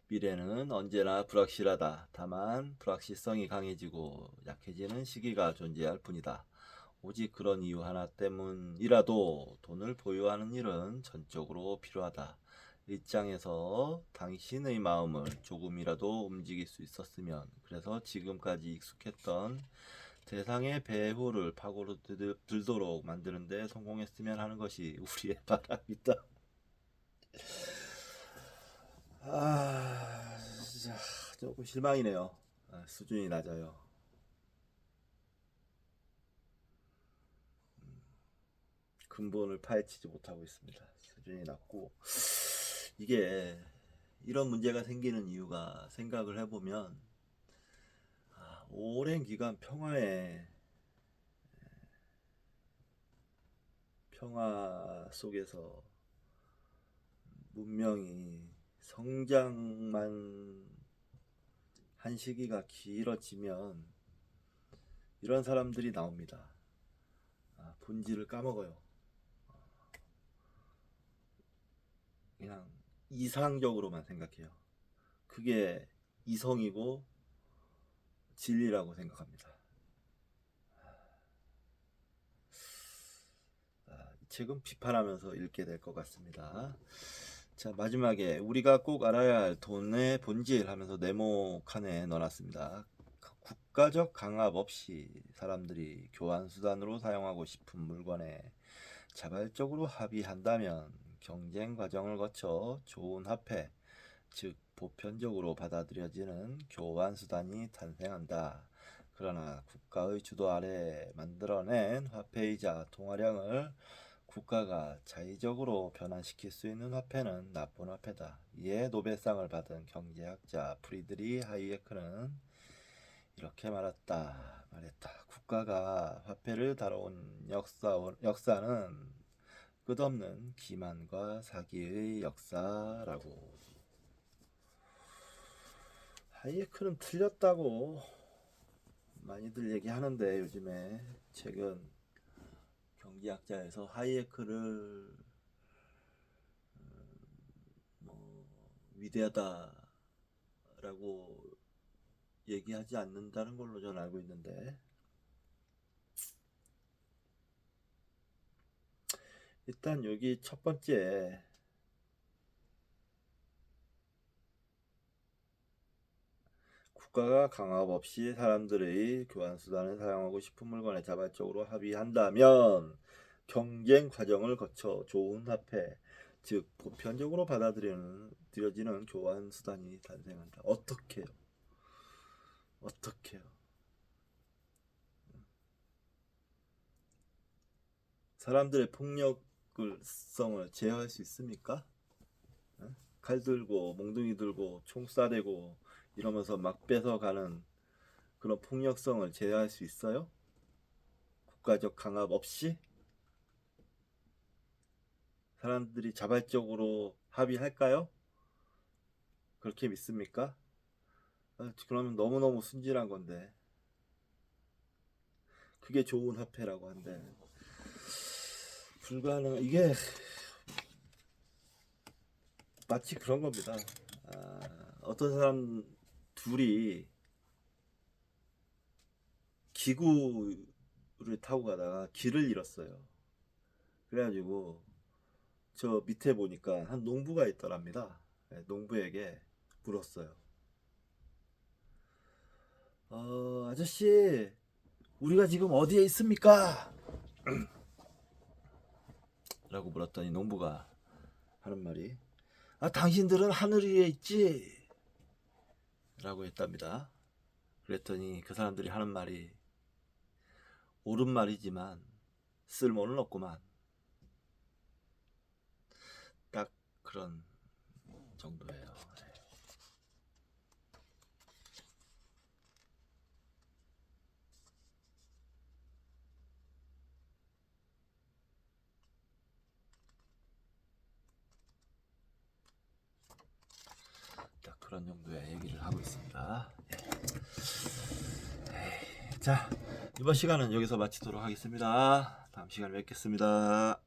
미래는 언제나 불확실하다. 다만 불확실성이 강해지고 약해지는 시기가 존재할 뿐이다. 오직 그런 이유 하나 때문이라도 돈을 보유하는 일은 전적으로 필요하다. 일장에서 당신의 마음을 조금이라도 움직일 수 있었으면, 그래서 지금까지 익숙했던 대상의 배후를 파고들도록 만드는데 성공했으면 하는 것이 우리의 바람이다. 진짜 조금 실망이네요. 수준이 낮아요. 근본을 파헤치지 못하고 있습니다. 수준이 낮고, 이게 이런 문제가 생기는 이유가 생각을 해보면 오랜 기간 평화 속에서 문명이 성장만 한 시기가 길어지면 이런 사람들이 나옵니다. 본질을 까먹어요. 그냥 이상적으로만 생각해요. 그게 이성이고 진리라고 생각합니다. 이 책은 비판하면서 읽게 될 것 같습니다. 자, 마지막에 우리가 꼭 알아야 할 돈의 본질 하면서 네모칸에 넣어놨습니다. 국가적 강압 없이 사람들이 교환수단으로 사용하고 싶은 물건에 자발적으로 합의한다면 경쟁 과정을 거쳐 좋은 화폐, 즉 보편적으로 받아들여지는 교환수단이 탄생한다. 그러나 국가의 주도 아래 만들어낸 화폐이자 통화량을 국가가 자의적으로 변환시킬 수 있는 화폐는 나쁜 화폐다. 이에 노벨상을 받은 경제학자 프리드리 하이에크는 이렇게 말했다. 국가가 화폐를 다뤄온 역사는 끝없는 기만과 사기의 역사라고. 하이에크는 틀렸다고 많이들 얘기하는데 요즘에 최근 경제학자에서 하이에크를 위대하다라고 얘기하지 않는다는 걸로 저는 알고 있는데, 일단 여기 첫 번째 국가가 강압 없이 사람들의 교환수단을 사용하고 싶은 물건에 자발적으로 합의한다면 경쟁 과정을 거쳐 좋은 화폐, 즉 보편적으로 받아들여지는 교환수단이 탄생한다. 어떻게요? 사람들의 폭력성을 제어할 수 있습니까? 칼 들고 몽둥이 들고 총 쏴대고 이러면서 막 뺏어가는 그런 폭력성을 제어할 수 있어요? 국가적 강압 없이? 사람들이 자발적으로 합의할까요? 그렇게 믿습니까? 그러면 너무너무 순진한 건데, 그게 좋은 화폐라고 한데 불가능. 이게 마치 그런 겁니다. 어떤 사람 둘이 기구를 타고 가다가 길을 잃었어요. 그래가지고 저 밑에 보니까 한 농부가 있더랍니다. 농부에게 물었어요. 아저씨, 우리가 지금 어디에 있습니까? 라고 물었더니 농부가 하는 말이, 당신들은 하늘 위에 있지? 라고 했답니다. 그랬더니 그 사람들이 하는 말이, 옳은 말이지만 쓸모는 없구만. 딱 그런 정도예요. 딱 그런 정도의 얘기를 하고 있습니다. 자, 이번 시간은 여기서 마치도록 하겠습니다. 다음 시간에 뵙겠습니다.